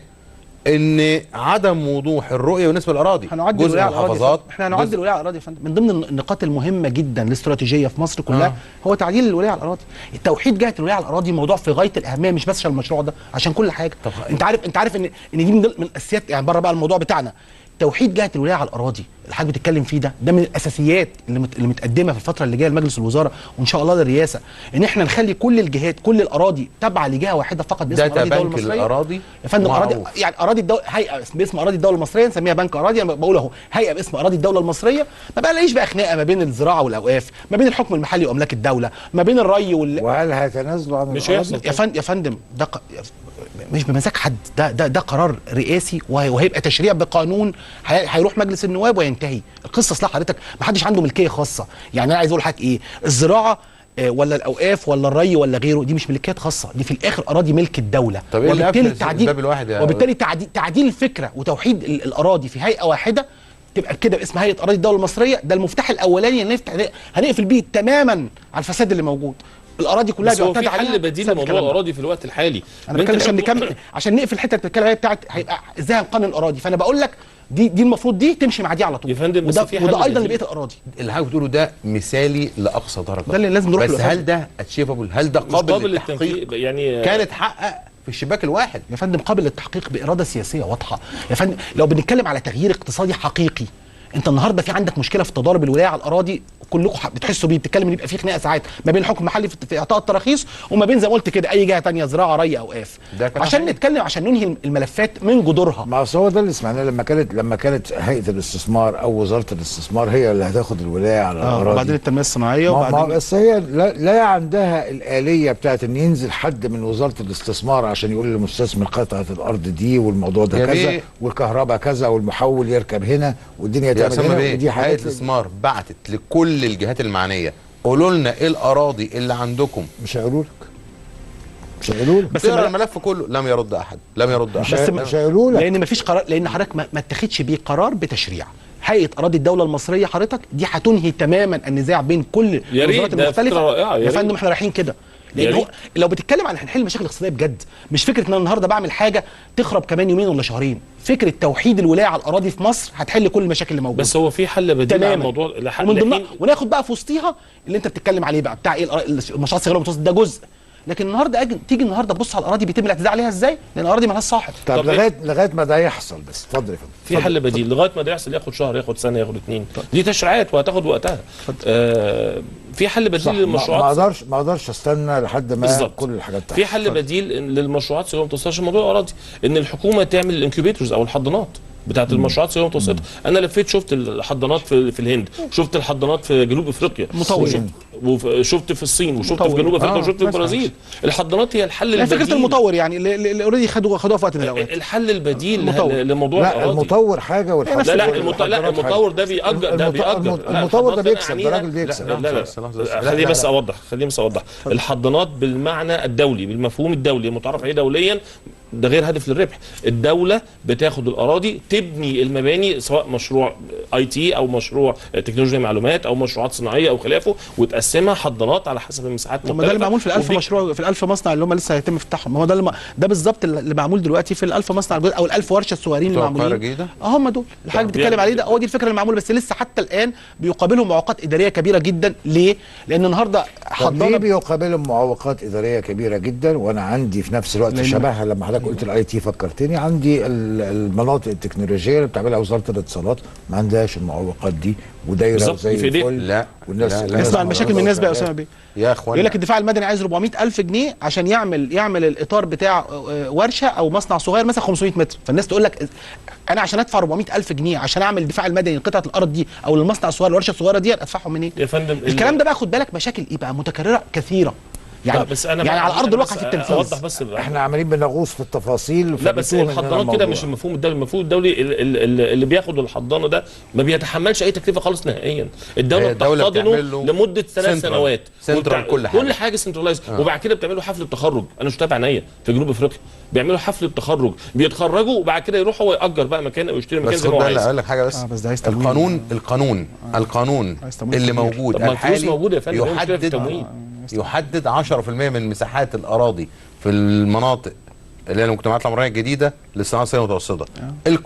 [SPEAKER 4] ان عدم وضوح الرؤيه بالنسبه للاراضي.
[SPEAKER 2] هنعدي الولايه على الاراضي، احنا هنعدي الولايه على الاراضي يا فندم. من ضمن النقاط المهمه جدا الاستراتيجيه في مصر كلها هو تعديل الولايه على الاراضي. التوحيد جهه الولايه على الاراضي موضوع في غايه الاهميه، مش بس عشان المشروع ده، عشان كل حاجه. انت عارف ان دي من اساسيات، يعني بره بقى الموضوع بتاعنا، توحيد جهه الولايه على الاراضي اللي حضرتك بتتكلم فيه ده من الاساسيات اللي متقدمه في الفتره اللي جايه لمجلس الوزراء وان شاء الله للرئاسه، ان احنا نخلي كل الجهات كل الاراضي تابعه لجهه واحده فقط باسم اراضي الدوله المصريه.
[SPEAKER 4] الاراضي
[SPEAKER 2] يا فندم اراضي، يعني اراضي الدوله، هيئه باسم اراضي الدوله المصريه نسميها بنك اراضي. انا بقول اهو هيئه باسم اراضي الدوله المصريه، ما بقاش بقى خناقه ما بين الزراعه والاوقاف، ما بين الحكم المحلي واملاك الدوله، ما بين الري
[SPEAKER 1] وهل هيتنازلوا عن
[SPEAKER 3] مش هيحصل
[SPEAKER 2] يا فندم ده مش بمزاج حد، ده قرار رئاسي وهيبقى تشريع بقانون هيروح مجلس النواب وينتهي القصه. اصلا حضرتك ما حدش عنده ملكيه خاصه، يعني انا عايز اقول لحضرتك ايه، الزراعه ولا الاوقاف ولا الري ولا غيره دي مش ملكيات خاصه، دي في الاخر اراضي ملك الدوله.
[SPEAKER 4] طب
[SPEAKER 2] وبالتالي تعديل الفكره وتوحيد الاراضي في هيئه واحده تبقى كده باسم هيئه اراضي الدوله المصريه، ده المفتاح الاولاني اللي هنقفل بيه تماما على الفساد اللي موجود. الاراضي كلها
[SPEAKER 3] بيعتمد عليها. حل بديل لموضوع الاراضي في الوقت الحالي.
[SPEAKER 2] انا بتكلم عشان نكمل، عشان نقفل الحته اللي بتتكلم عليها بتاعت هيبقى ازاي هنقنن الاراضي. فانا بقول لك دي المفروض دي تمشي مع دي على طول
[SPEAKER 3] يا فندم.
[SPEAKER 2] وده ايضا لبقيه الاراضي.
[SPEAKER 4] اللي حضرتك بتقوله ده مثالي لاقصى درجه،
[SPEAKER 2] ده اللي لازم نروح
[SPEAKER 4] بس هل ده اتشيفبل؟ هل ده قابل للتحقيق؟
[SPEAKER 3] يعني
[SPEAKER 4] كان اتحقق في الشباك الواحد
[SPEAKER 2] يا فندم، قابل للتحقيق باراده سياسيه واضحه يا فندم. لو بنتكلم على تغيير اقتصادي حقيقي، انت النهارده في عندك مشكله في تضارب الولايه على الاراضي، كلكم بتحسوا بيه، بتتكلم ان يبقى في خناقه ساعات ما بين الحكم المحلي في اعطاء التراخيص وما بين زي ما قلت كده اي جهه ثانيه، زراعه ري اوقاف، عشان نتكلم عشان ننهي الملفات من جذورها.
[SPEAKER 1] ما هو ده اللي سمعناه لما كانت هيئه الاستثمار او وزاره الاستثمار هي اللي هتاخد الولايه على الاراضي،
[SPEAKER 2] وبعدين التنميه الصناعيه، وبعدين
[SPEAKER 1] بس هي لا عندها الاليه بتاعت ان ينزل حد من وزاره الاستثمار عشان يقول للمستثمر قطعه الارض دي والموضوع ده كذا والكهرباء كذا والمحول يركب هنا والدنيا تعمل هنا. ودي
[SPEAKER 4] هيئه الاستثمار بعتت لكل الجهات المعنيه قولوا لنا ايه الاراضي اللي عندكم.
[SPEAKER 1] مش هيقولوا لك،
[SPEAKER 2] بس
[SPEAKER 4] الملف كله لم يرد احد،
[SPEAKER 1] مش هيقولوا لك،
[SPEAKER 2] لان مفيش قرار، لان حضرتك ما اتخذش بيه قرار بتشريع. هيئه اراضي الدوله المصريه حضرتك دي هتنهي تماما النزاع بين كل الوزارات المختلفه. يا فندم احنا رايحين كده، لان هو لو بتتكلم عن هنحل المشاكل الاقتصاديه بجد، مش فكره ان انا النهارده بعمل حاجه تخرب كمان يومين ولا شهرين. فكره توحيد الولايه على الاراضي في مصر هتحل كل المشاكل اللي موجوده.
[SPEAKER 3] بس هو في حل بديل على الموضوع
[SPEAKER 2] ومن ضمنها وناخد بقى في وسطيها اللي انت بتتكلم عليه بقى بتاع ايه، المشروعات الصغيره والمتوسطه، ده جزء. لكن النهارده تيجي النهارده تبص على الاراضي بيتم الاعتداء عليها ازاي؟ لان الاراضي مالهاش صاحب.
[SPEAKER 1] طب لغايه ما ده يحصل، بس اتفضل يا فندم.
[SPEAKER 3] في حل بديل لغايه ما ده يحصل، ياخد شهر، ياخد سنه، ياخد 2. دي تشريعات وهتاخد وقتها. في حل بديل للمشروعات.
[SPEAKER 1] ما اقدرش استنى لحد ما بالزبط. كل الحاجات تحصل.
[SPEAKER 3] في حل بديل للمشروعات الصغيره والمتوسطه عشان موضوع الاراضي، ان الحكومه تعمل الانكيوبيتورز او الحضانات بتاعت المشروعات الصغيره والمتوسطه. انا لفيت شفت الحضانات في الهند، شفت الحضانات في جنوب افريقيا، وشفت في الصين، وشفت في جنوب افريقيا، وشفت في البرازيل. الحضانات هي الحل البديل.
[SPEAKER 2] فكره المطور يعني اللي اوريدي خدوها في وقت من الاوقات.
[SPEAKER 3] الحل البديل لموضوع
[SPEAKER 1] الاراضي. المطور حاجه والحل
[SPEAKER 3] لا المطور ده بيأجر،
[SPEAKER 1] المطور ده بيكسب، ده راجل بيكسب.
[SPEAKER 3] لا خليني بس اوضح الحضانات بالمعنى الدولي، بالمفهوم الدولي المتعارف عليه دوليا، ده غير هدف للربح. الدولة بتاخد الأراضي تبني المباني، سواء مشروع IT أو مشروع تكنولوجيا معلومات أو مشروعات صناعية أو خلافه، وتقسمها حضانات على حسب المساحات
[SPEAKER 2] المختلفة. ده اللي معمول في ال1000 مشروع، في ال1000 مصنع اللي هم لسه هيتم افتتاحهم. ما هو ده بالظبط اللي معمول دلوقتي في ال1000 مصنع او ال1000 ورشة الصغيرين اللي معمولين. هم دول اللي حضرتك بتتكلم عليه ده، هو دي الفكرة اللي معمولة، بس لسه حتى الآن بيقابلهم معوقات إدارية كبيرة جدا. ليه؟ لأن النهارده
[SPEAKER 1] حضانة ليه بيقابلهم معوقات إدارية كبيرة جدا؟ وأنا عندي في نفس الوقت شبهها. لما حضرتك قلت IT فكرتني، عندي المناطق التكنولوجيه اللي بتعملها وزاره الاتصالات ما عندهاش المعوقات دي، ودايره زي الفل.
[SPEAKER 4] لا
[SPEAKER 1] والناس
[SPEAKER 2] اسمع المشاكل من الناس بقى يا اسامه بيه.
[SPEAKER 4] يا اخوان
[SPEAKER 2] يقول لك الدفاع المدني عايز 400,000 جنيه عشان يعمل الاطار بتاع ورشه او مصنع صغير مثلا 500 متر. فالناس تقول لك انا عشان ادفع 400,000 جنيه عشان اعمل الدفاع المدني لقطعه الارض دي او المصنع الصغير الورشه الصغيره دي، ادفعهم منين؟
[SPEAKER 3] يا فندم
[SPEAKER 2] الكلام ده بقى خد بالك مشاكل ايه بقى متكرره كثيره. يعني
[SPEAKER 3] بس أنا
[SPEAKER 2] يعني على ارض الواقع في التنفيذ.
[SPEAKER 3] اوضح بس
[SPEAKER 1] احنا عمالين بنغوص في التفاصيل.
[SPEAKER 3] لا بس الحضانات كده مش المفهوم الدولي. المفهوم الدولي اللي بياخد الحضانه ده ما بيتحملش اي تكلفه خالص نهائيا. الدوله بتحتضنه لمده 3 سنوات.
[SPEAKER 4] سنترال
[SPEAKER 3] كل حاجه سنترلايز. وبعد كده بتعملوا حفله تخرج. انا شفتها بعينيا في جنوب افريقيا، بيعملوا حفله تخرج، بيتخرجوا وبعد كده يروح هو يأجر بقى مكان او يشتري مكان زي ما هو عايز.
[SPEAKER 4] اقول لك حاجه بس
[SPEAKER 2] ده عايز
[SPEAKER 4] القانون اللي موجود
[SPEAKER 3] الحالي موجود يا فندم.
[SPEAKER 4] يحدد 10% من مساحات الاراضي في المناطق اللي هي المجتمعات العمرانيه الجديده للصناعه الصغيره والمتوسطه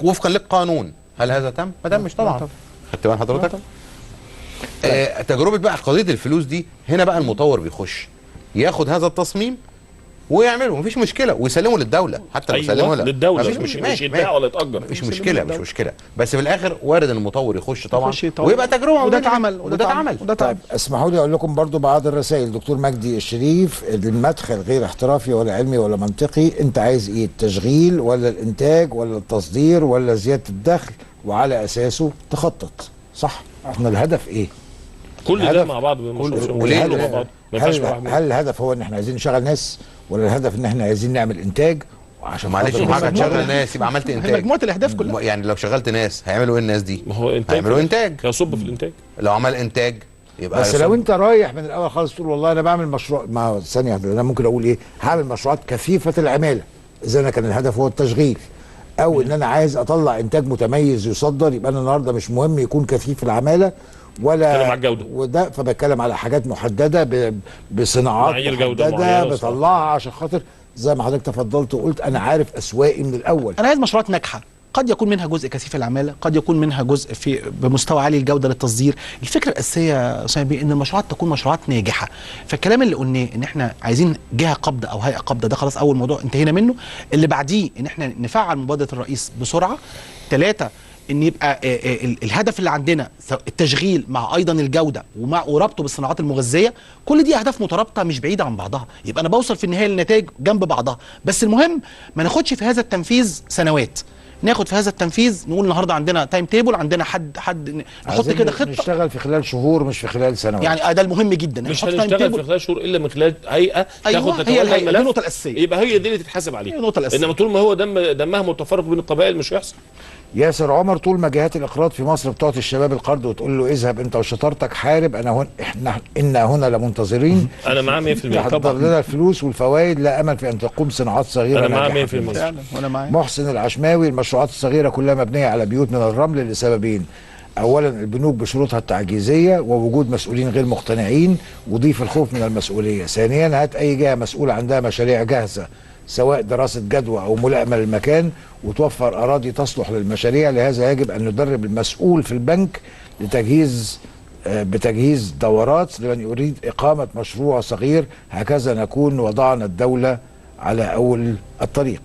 [SPEAKER 4] وفقا للقانون. هل هذا تم؟ ما تمش طبعا. خدت بال حضرتك؟ تجربه بقى قضيه الفلوس دي، هنا بقى المطور بيخش ياخد هذا التصميم ويعمله، مفيش مشكله، ويسلمه للدوله. حتى لو سلمه
[SPEAKER 3] للدوله مش يتباع ولا يتاجر،
[SPEAKER 4] مش مشكله. بس في الاخر وارد المطور يخش طبعا ويبقى تجربه،
[SPEAKER 2] وده اتعمل
[SPEAKER 1] طيب اسمحوا لي اقول لكم برضو بعض الرسائل. دكتور مجدي الشريف، المدخل غير احترافي ولا علمي ولا منطقي. انت عايز ايه؟ التشغيل ولا الانتاج ولا التصدير ولا زياده الدخل؟ وعلى اساسه تخطط. صح؟ احنا الهدف ايه؟
[SPEAKER 3] كل ده مع بعض
[SPEAKER 1] هل الهدف هو ان احنا عايزين نشغل ناس، ولا الهدف ان احنا عايزين نعمل انتاج؟
[SPEAKER 4] عشان معلش معاك هتشغل ناس يبقى عملت انتاج.
[SPEAKER 2] مجموعه الاهداف كلها.
[SPEAKER 4] يعني لو شغلت ناس هيعملوا ايه الناس دي؟
[SPEAKER 3] ما هو انتاج،
[SPEAKER 4] هيعملوا انتاج،
[SPEAKER 3] هيصب في الانتاج.
[SPEAKER 4] لو عمل انتاج يبقى
[SPEAKER 1] بس لو انت رايح من الاول خالص تقول والله انا بعمل مشروع، ما ثانيه انا ممكن اقول ايه؟ هعمل مشروعات كثيفه العماله اذا انا كان الهدف هو التشغيل، او ان انا عايز اطلع انتاج متميز يصدر، يبقى انا النهارده مش مهم يكون كثيف العماله ولا
[SPEAKER 3] بتكلم على الجوده،
[SPEAKER 1] وده فبتكلم على حاجات محدده بصناعات محدده بطلعها عشان خاطر زي ما حضرتك تفضلت وقلت انا عارف اسواقي من الاول.
[SPEAKER 2] انا عايز مشروعات ناجحه، قد يكون منها جزء كثيف العماله، قد يكون منها جزء في بمستوى عالي الجوده للتصدير. الفكره الاساسيه يا اسامه بيه ان المشروعات تكون مشروعات ناجحه. فالكلام اللي قلناه ان احنا عايزين جهه قابضه او هيئه قابضه ده خلاص اول موضوع انتهينا منه. اللي بعديه ان احنا نفعل مبادره الرئيس بسرعه. 3 ان يبقى الهدف اللي عندنا التشغيل مع ايضا الجوده وربطه بالصناعات المغذيه. كل دي اهداف مترابطه مش بعيده عن بعضها، يبقى انا بوصل في النهايه للنتائج جنب بعضها. بس المهم ما ناخدش في هذا التنفيذ سنوات، ناخد في هذا التنفيذ نقول النهارده عندنا تايم تيبل، عندنا حد نحط كده خطه
[SPEAKER 1] نشتغل في خلال شهور مش في خلال سنوات.
[SPEAKER 2] يعني ده المهم جدا،
[SPEAKER 3] مش هنشتغل في خلال شهور الا من خلال هيئه تاخد
[SPEAKER 2] هي النقطه الاساسيه،
[SPEAKER 3] يبقى هي دي اللي تتحاسب عليها.
[SPEAKER 2] النقطه الاساسيه.
[SPEAKER 3] انما طول ما هو دمها متفرق بين القبائل مش هيحصل.
[SPEAKER 1] ياسر عمر، طول ما جهات الاقراض في مصر بتعطي الشباب القرض وتقول له اذهب انت وشطارتك حارب، احنا هنا لمنتظرين.
[SPEAKER 3] انا معاه 100%.
[SPEAKER 1] تحضر لنا الفلوس والفوائد، لا امل في ان تقوم صناعات صغيره.
[SPEAKER 3] انا معاه 100%.
[SPEAKER 2] وانا معاه.
[SPEAKER 1] محسن العشماوي، المشروعات الصغيره كلها مبنيه على بيوت من الرمل لسببين: اولا البنوك بشروطها التعجيزيه ووجود مسؤولين غير مقتنعين وضيف الخوف من المسؤوليه. ثانيا هات اي جهه مسؤوله عندها مشاريع جاهزه سواء دراسة جدوى أو ملائمة للمكان وتوفر أراضي تصلح للمشاريع. لهذا يجب أن ندرب المسؤول في البنك بتجهيز دورات لمن يريد إقامة مشروع صغير. هكذا نكون وضعنا الدولة على أول الطريق.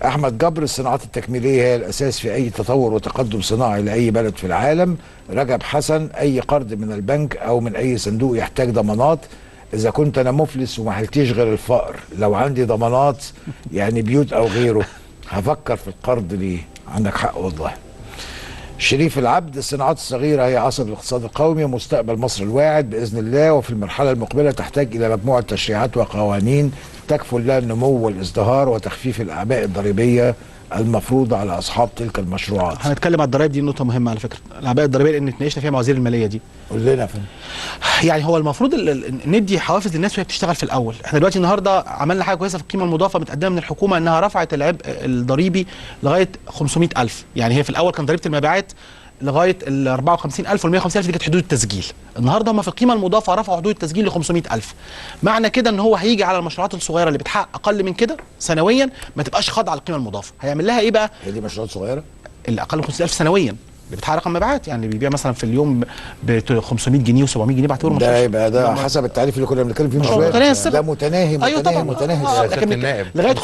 [SPEAKER 1] أحمد جبر، الصناعات التكميلية هي الأساس في أي تطور وتقدم صناعي لأي بلد في العالم. رجب حسن، أي قرض من البنك أو من أي صندوق يحتاج ضمانات. إذا كنت أنا مفلس وما حلتيش غير الفقر، لو عندي ضمانات يعني بيوت أو غيره هفكر في القرض ليه؟ عندك حق والله. شريف العبد، الصناعات الصغيرة هي عصب الاقتصاد القومي ومستقبل مصر الواعد بإذن الله، وفي المرحلة المقبلة تحتاج إلى مجموعة تشريعات وقوانين تكفل لها النمو والازدهار وتخفيف الأعباء الضريبية المفروضة على أصحاب تلك المشروعات.
[SPEAKER 2] هنتكلم على الضرائب، دي نقطة مهمة على فكرة، الأعباء الضريبية لأن اتناقشنا فيها مع وزير المالية دي.
[SPEAKER 1] قول لنا فين.
[SPEAKER 2] يعني هو المفروض ندي حوافز للناس وهي بتشتغل في الأول. احنا دلوقتي النهارده عملنا حاجة كويسة في القيمة المضافة متقدمة من الحكومة إنها رفعت العبء الضريبي لغاية 500,000. يعني هي في الأول كان ضريبة المبيعات لغايه ال 54,000 وال 150,000 دي كانت حدود التسجيل. النهارده هم في القيمه المضافه رفعوا حدود التسجيل ل 500,000. معنى كده ان هو هيجي على المشروعات الصغيره اللي بتحقق اقل من كده سنويا ما تبقاش خاضعه للقيمه المضافه. هيعمل لها ايه بقى؟
[SPEAKER 1] هي دي مشروعات صغيره؟
[SPEAKER 2] اللي اقل من 50,000 سنويا اللي بتحقق رقم مبيعات، يعني اللي بيبيع مثلا في اليوم ب 500 جنيه و700 جنيه بعتبره
[SPEAKER 1] ده يبقى ده حسب التعريف اللي كنا بنتكلم فيه من شويه. ده متناهي.
[SPEAKER 2] ايوه طبعا
[SPEAKER 1] متناهي.
[SPEAKER 2] لكن لغايه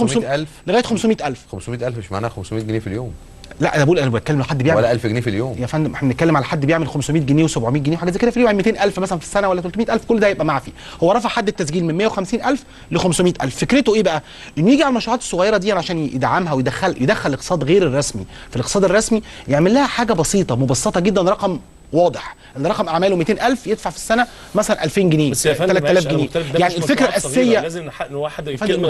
[SPEAKER 2] 500,000
[SPEAKER 4] 500,000 مش معناها 500 جنيه في اليوم.
[SPEAKER 2] لا انا بتكلم لو حد بيعمل
[SPEAKER 4] ولا 1000 جنيه في اليوم
[SPEAKER 2] يا فندم. احنا بنتكلم على حد بيعمل 500 جنيه و700 جنيه وحاجات زي كده في اليوم، يعني 200,000 مثلا في السنه ولا 300,000، كل ده هيبقى معفي. هو رفع حد التسجيل من 150,000 ل 500,000. فكرته ايه بقى؟ انه يجي على المشروعات الصغيره دي عشان يدعمها ويدخل الاقتصاد غير الرسمي في الاقتصاد الرسمي، يعمل لها حاجه بسيطه مبسطه جدا، رقم واضح ان رقم اعماله 200,000 يدفع في السنه مثلا 2000 جنيه،
[SPEAKER 3] بس يا فندم
[SPEAKER 2] 3000 جنيه. يعني الفكره الاساسيه
[SPEAKER 3] لازم نوحد
[SPEAKER 2] الكلمه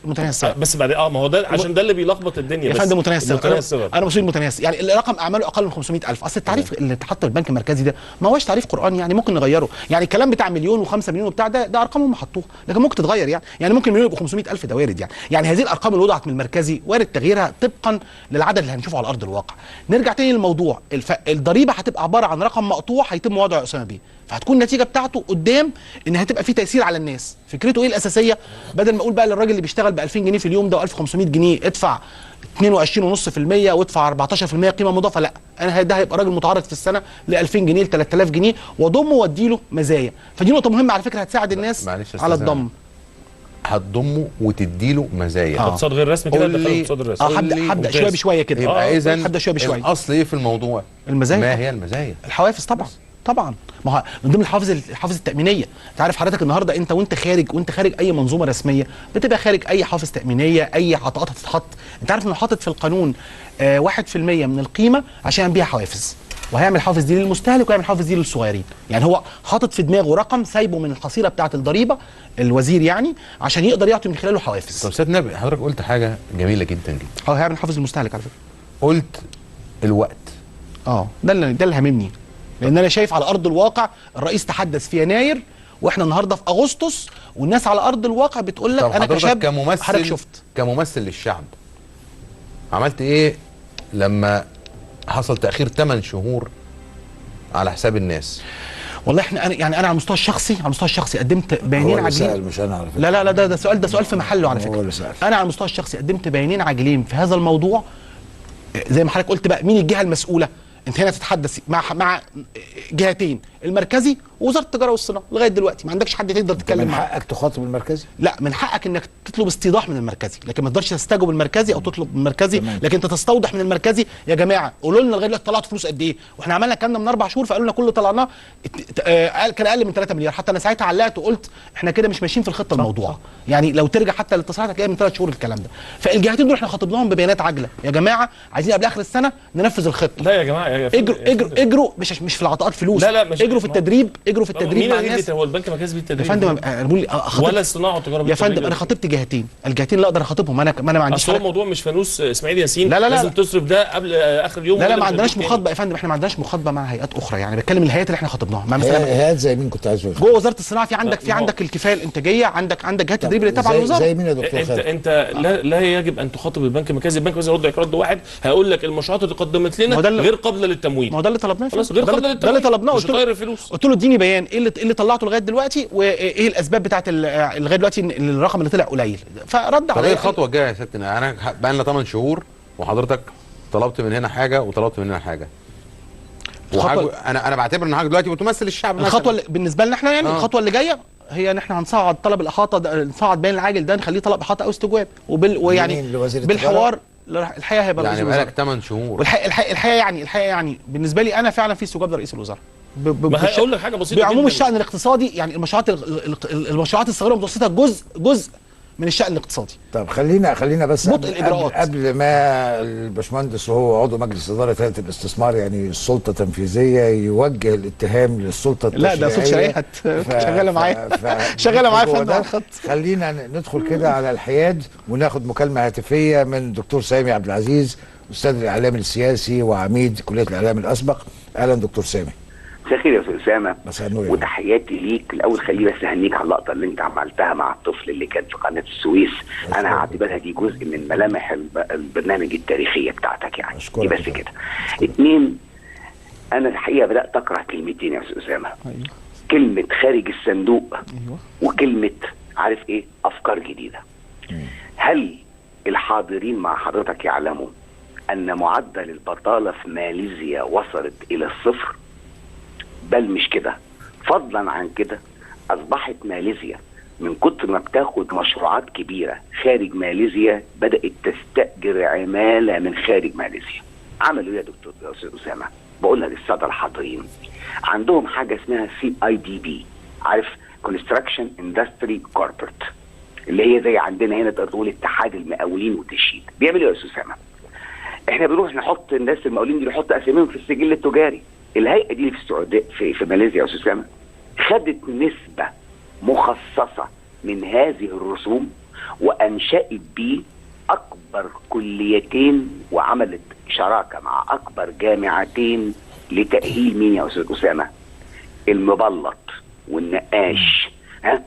[SPEAKER 2] متناهي الصغر
[SPEAKER 3] بس بعد ما هو ده عشان ده اللي بيلخبط الدنيا.
[SPEAKER 2] يا فندم متناهي الصغر، انا مسؤول متناهي الصغر، يعني الرقم اعماله اقل من 500,000. اصل التعريف اللي اتحط في البنك المركزي ده ما هوش تعريف قراني، يعني ممكن نغيره. يعني الكلام بتاع مليون و5 مليون وبتاع ده ارقامهم حطوها، لكن ممكن تتغير. يعني ممكن مليون يبقى 500,000، ده وارد. يعني هذه الارقام اللي وضعت من المركزي وارد تغييرها طبقا للعدد اللي هنشوفه على ارض الواقع. نرجع تاني للموضوع، الضريبه هتبقى عباره عن رقم مقطوع هيتم وضعه يا اسامه بيه، فهتكون النتيجه بتاعته قدام ان هتبقى في تاثير على الناس. فكرته ايه الاساسيه؟ بدل ما اقول بقى للراجل اللي بيشتغل ب 2000 جنيه في اليوم ده و1500 جنيه ادفع 22.5% وادفع 14% قيمه مضافه، لا، انا ده هيبقى راجل متعرض في السنه ل 2000 جنيه ل 3000 جنيه واضمه واديله مزايا. فدي نقطه مهمه على فكره هتساعد الناس على الضم.
[SPEAKER 4] هتضمه وتديله مزايا.
[SPEAKER 3] اقتصاد غير رسمي كده، دخلوا اقتصاد الرسمي.
[SPEAKER 2] هبدا شويه بشويه كده.
[SPEAKER 4] يبقى اذا
[SPEAKER 2] هبدا شويه بشويه.
[SPEAKER 4] الاصل ايه في الموضوع؟
[SPEAKER 2] المزايا.
[SPEAKER 4] ما هي المزايا؟
[SPEAKER 2] الحوافز طبعا. ما هو من ضمن الحوافز التامينيه. انت عارف حضرتك النهارده وانت خارج اي منظومه رسميه بتبقى خارج اي حافز تامينيه، اي عطاءات هتتحط. انت عارف انه حاطط في القانون 1% من القيمه عشان يعمل بيها حوافز، وهيعمل حافز دي للمستهلك ويعمل حافز دي للصغيرين. يعني هو حاطط في دماغه رقم سايبه من الحصيله بتاعه الضريبه الوزير، يعني عشان يقدر يعطي من خلاله حوافز.
[SPEAKER 4] طب سيد نبي، حضرتك قلت حاجه جميله جدا جدا.
[SPEAKER 2] هيعمل حافز للمستهلك على فكره.
[SPEAKER 4] قلت الوقت.
[SPEAKER 2] ده اللي هاممني، لان انا شايف على ارض الواقع الرئيس تحدث في يناير واحنا النهارده في اغسطس، والناس على ارض الواقع بتقول لك انا كشاب. حضرتك شفت
[SPEAKER 4] كممثل للشعب عملت ايه لما حصل تاخير 8 شهور على حساب الناس؟
[SPEAKER 2] والله انا على المستوى الشخصي قدمت بيانين عاجلين.
[SPEAKER 1] مش انا على فكره.
[SPEAKER 2] لا ده سؤال في محله على فكره. انا على المستوى الشخصي قدمت بيانين عاجلين في هذا الموضوع. زي ما حضرتك قلت بقى، مين الجهه المسؤوله؟ انت هنا تتحدث مع جهتين، المركزي ووزاره التجاره والصناعه. لغايه دلوقتي ما عندكش حد تقدر تتكلم معاه.
[SPEAKER 1] من حقك تخاطب المركزي؟
[SPEAKER 2] لا، من حقك انك تطلب استيضاح من المركزي، لكن ما تقدرش تستجوب المركزي او تطلب من المركزي. لكن انت تستوضح من المركزي، يا جماعه قولوا لنا لغايه دلوقتي طلعتوا فلوس قد ايه؟ واحنا عملنا الكلام ده من 4 شهور، فقالوا لنا كل اللي طلعناه كان اقل من 3 مليار. حتى انا ساعتها علقت وقلت احنا كده مش ماشيين في الخطه الموضوع. يعني لو ترجع حتى الاتصالات هتلاقيها من 3 شهور الكلام ده. فالجهتين دول احنا خاطبناهم ببيانات عاجله، يا جماعه عايزين قبل اخر السنه ننفذ الخطه.
[SPEAKER 3] لا يا جماعه،
[SPEAKER 2] اجروا مش في العطاءات فلوس.
[SPEAKER 3] لا مش
[SPEAKER 2] اجروا في التدريب، مع الناس.
[SPEAKER 3] هو البنك المركزي بالتدريب
[SPEAKER 2] يا فندم
[SPEAKER 3] ولا الصناعه والتجاره
[SPEAKER 2] يا فندم انا خاطبت الجهتين اللي اقدر اخاطبهم. ما انا ما عنديش.
[SPEAKER 3] اصل هو الموضوع مش فانوس اسماعيل ياسين.
[SPEAKER 2] لا
[SPEAKER 3] لازم تصرف ده قبل اخر اليوم.
[SPEAKER 2] لا ما عندناش مخاطبه يا فندم، احنا ما عندناش مخاطبه مع هيئات اخرى. يعني بتكلم الهيئات اللي احنا خاطبناها. مع مثلا
[SPEAKER 1] هيئات زي مين كنت عايز
[SPEAKER 2] جوه وزاره الصناعه؟ في عندك الكفايه الانتاجيه، عندك جهات تدريب اللي تابعه للوزاره.
[SPEAKER 1] زي مين يا دكتور خالد؟
[SPEAKER 3] انت لا يجب ان تخاطب البنك المركزي. البنك المركزي يرد رد واحد، هيقول لك المشروعات اللي قدمت لنا غير قابله للتمويل.
[SPEAKER 2] ما هو ده اللي طلبناه.
[SPEAKER 3] خلاص، غير قابله للتمويل.
[SPEAKER 2] ده اللي طلبناه.
[SPEAKER 3] قلت
[SPEAKER 2] له اديني بيان ايه اللي طلعته لغايه دلوقتي، وايه الاسباب بتاعت لغايه دلوقتي الرقم اللي طلع قليل. فرد عليا.
[SPEAKER 4] طب ايه الخطوه الجايه يا سيادتنا؟ انا بقى لنا 8 شهور وحضرتك طلبت من هنا حاجه وطلبت من هنا حاجه. انا بعتبر ان حضرتك دلوقتي بتمثل الشعب.
[SPEAKER 2] الخطوه بالنسبه لنا احنا يعني الخطوه اللي جايه هي ان احنا هنصعد طلب الاحاطه، نصعد بيان العاجل ده نخليه طلب احاطه او استجواب، ويعني بالحوار الحقيقه هيبقى
[SPEAKER 4] يعني بقالك 8 شهور.
[SPEAKER 2] الحقيقه يعني بالنسبه لي انا فعلا في استجواب لرئيس الوزراء.
[SPEAKER 3] ما هقول لك حاجه بسيطه
[SPEAKER 2] بعموم الشأن الاقتصادي. يعني المشروعات الصغيره والمتوسطه جزء من الشأن الاقتصادي.
[SPEAKER 1] طب خلينا بس قبل ما الباشمهندس وهو عضو مجلس اداره هيئه الاستثمار، يعني السلطه التنفيذيه، يوجه الاتهام للسلطه التشريعيه.
[SPEAKER 2] لا ده سلطه شرعيه شغاله معايا شغاله معايا في الخط.
[SPEAKER 1] خلينا ندخل كده على الحياد وناخد مكالمه هاتفيه من الدكتور سامي عبد العزيز، استاذ الاعلام السياسي وعميد كليه الاعلام الاسبق. اهلا دكتور سامي.
[SPEAKER 5] مساء الخير يا استاذ اسامه.
[SPEAKER 1] مساء النور.
[SPEAKER 5] وتحياتي ليك. الاول خليني بس اهنيك على اللقطه اللي انت عملتها مع الطفل اللي كان في قناه السويس. انا هعتبرها دي جزء من ملامح البرنامج التاريخيه بتاعتك. يعني دي بس كده. 2، انا الحقيقه بدات اكره كلمتين يا استاذ اسامه. كلمه خارج الصندوق وكلمه عارف ايه افكار جديده. هل الحاضرين مع حضرتك يعلموا ان معدل البطاله في ماليزيا وصلت الى 0؟ بل مش كده، فضلا عن كده اصبحت ماليزيا من كتر ما بتاخد مشروعات كبيره خارج ماليزيا بدات تستاجر عماله من خارج ماليزيا. عملوا ايه يا دكتور اسامه؟ بقولها للساده الحاضرين. عندهم حاجه اسمها CIDB، عارف؟ كونستراكشن اندستري كوربريت، اللي هي زي عندنا هنا تقدر تقول اتحاد المقاولين والتشييد. بيعملوا ايه يا استاذ اسامه؟ احنا بنروح نحط الناس المقاولين دي، نحط اساميهم في السجل التجاري. الهيئه دي في السعوديه في ماليزيا يا استاذ اسامه خدت نسبه مخصصه من هذه الرسوم وانشات بيه اكبر كليتين وعملت شراكه مع اكبر جامعتين لتاهيل مين يا استاذ اسامه؟ المبلط والنقاش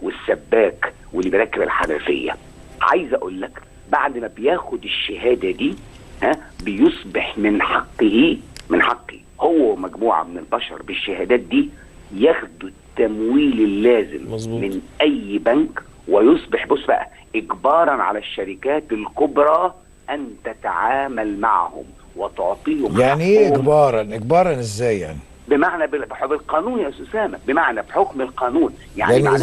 [SPEAKER 5] والسباك واللي بيركب الحنفيه. عايز اقول لك بعد ما بياخد الشهاده دي بيصبح من حقه هو ومجموعه من البشر بالشهادات دي ياخدوا التمويل اللازم
[SPEAKER 3] مظبوط.
[SPEAKER 5] من اي بنك، ويصبح بص بقى اجبارا على الشركات الكبرى ان تتعامل معهم وتعطيهم
[SPEAKER 1] يعني ايه
[SPEAKER 5] حقهم.
[SPEAKER 1] اجبارا ازاي يعني؟
[SPEAKER 5] بمعنى بالقانون يا استاذ اسامه، بمعنى بحكم القانون.
[SPEAKER 1] يعني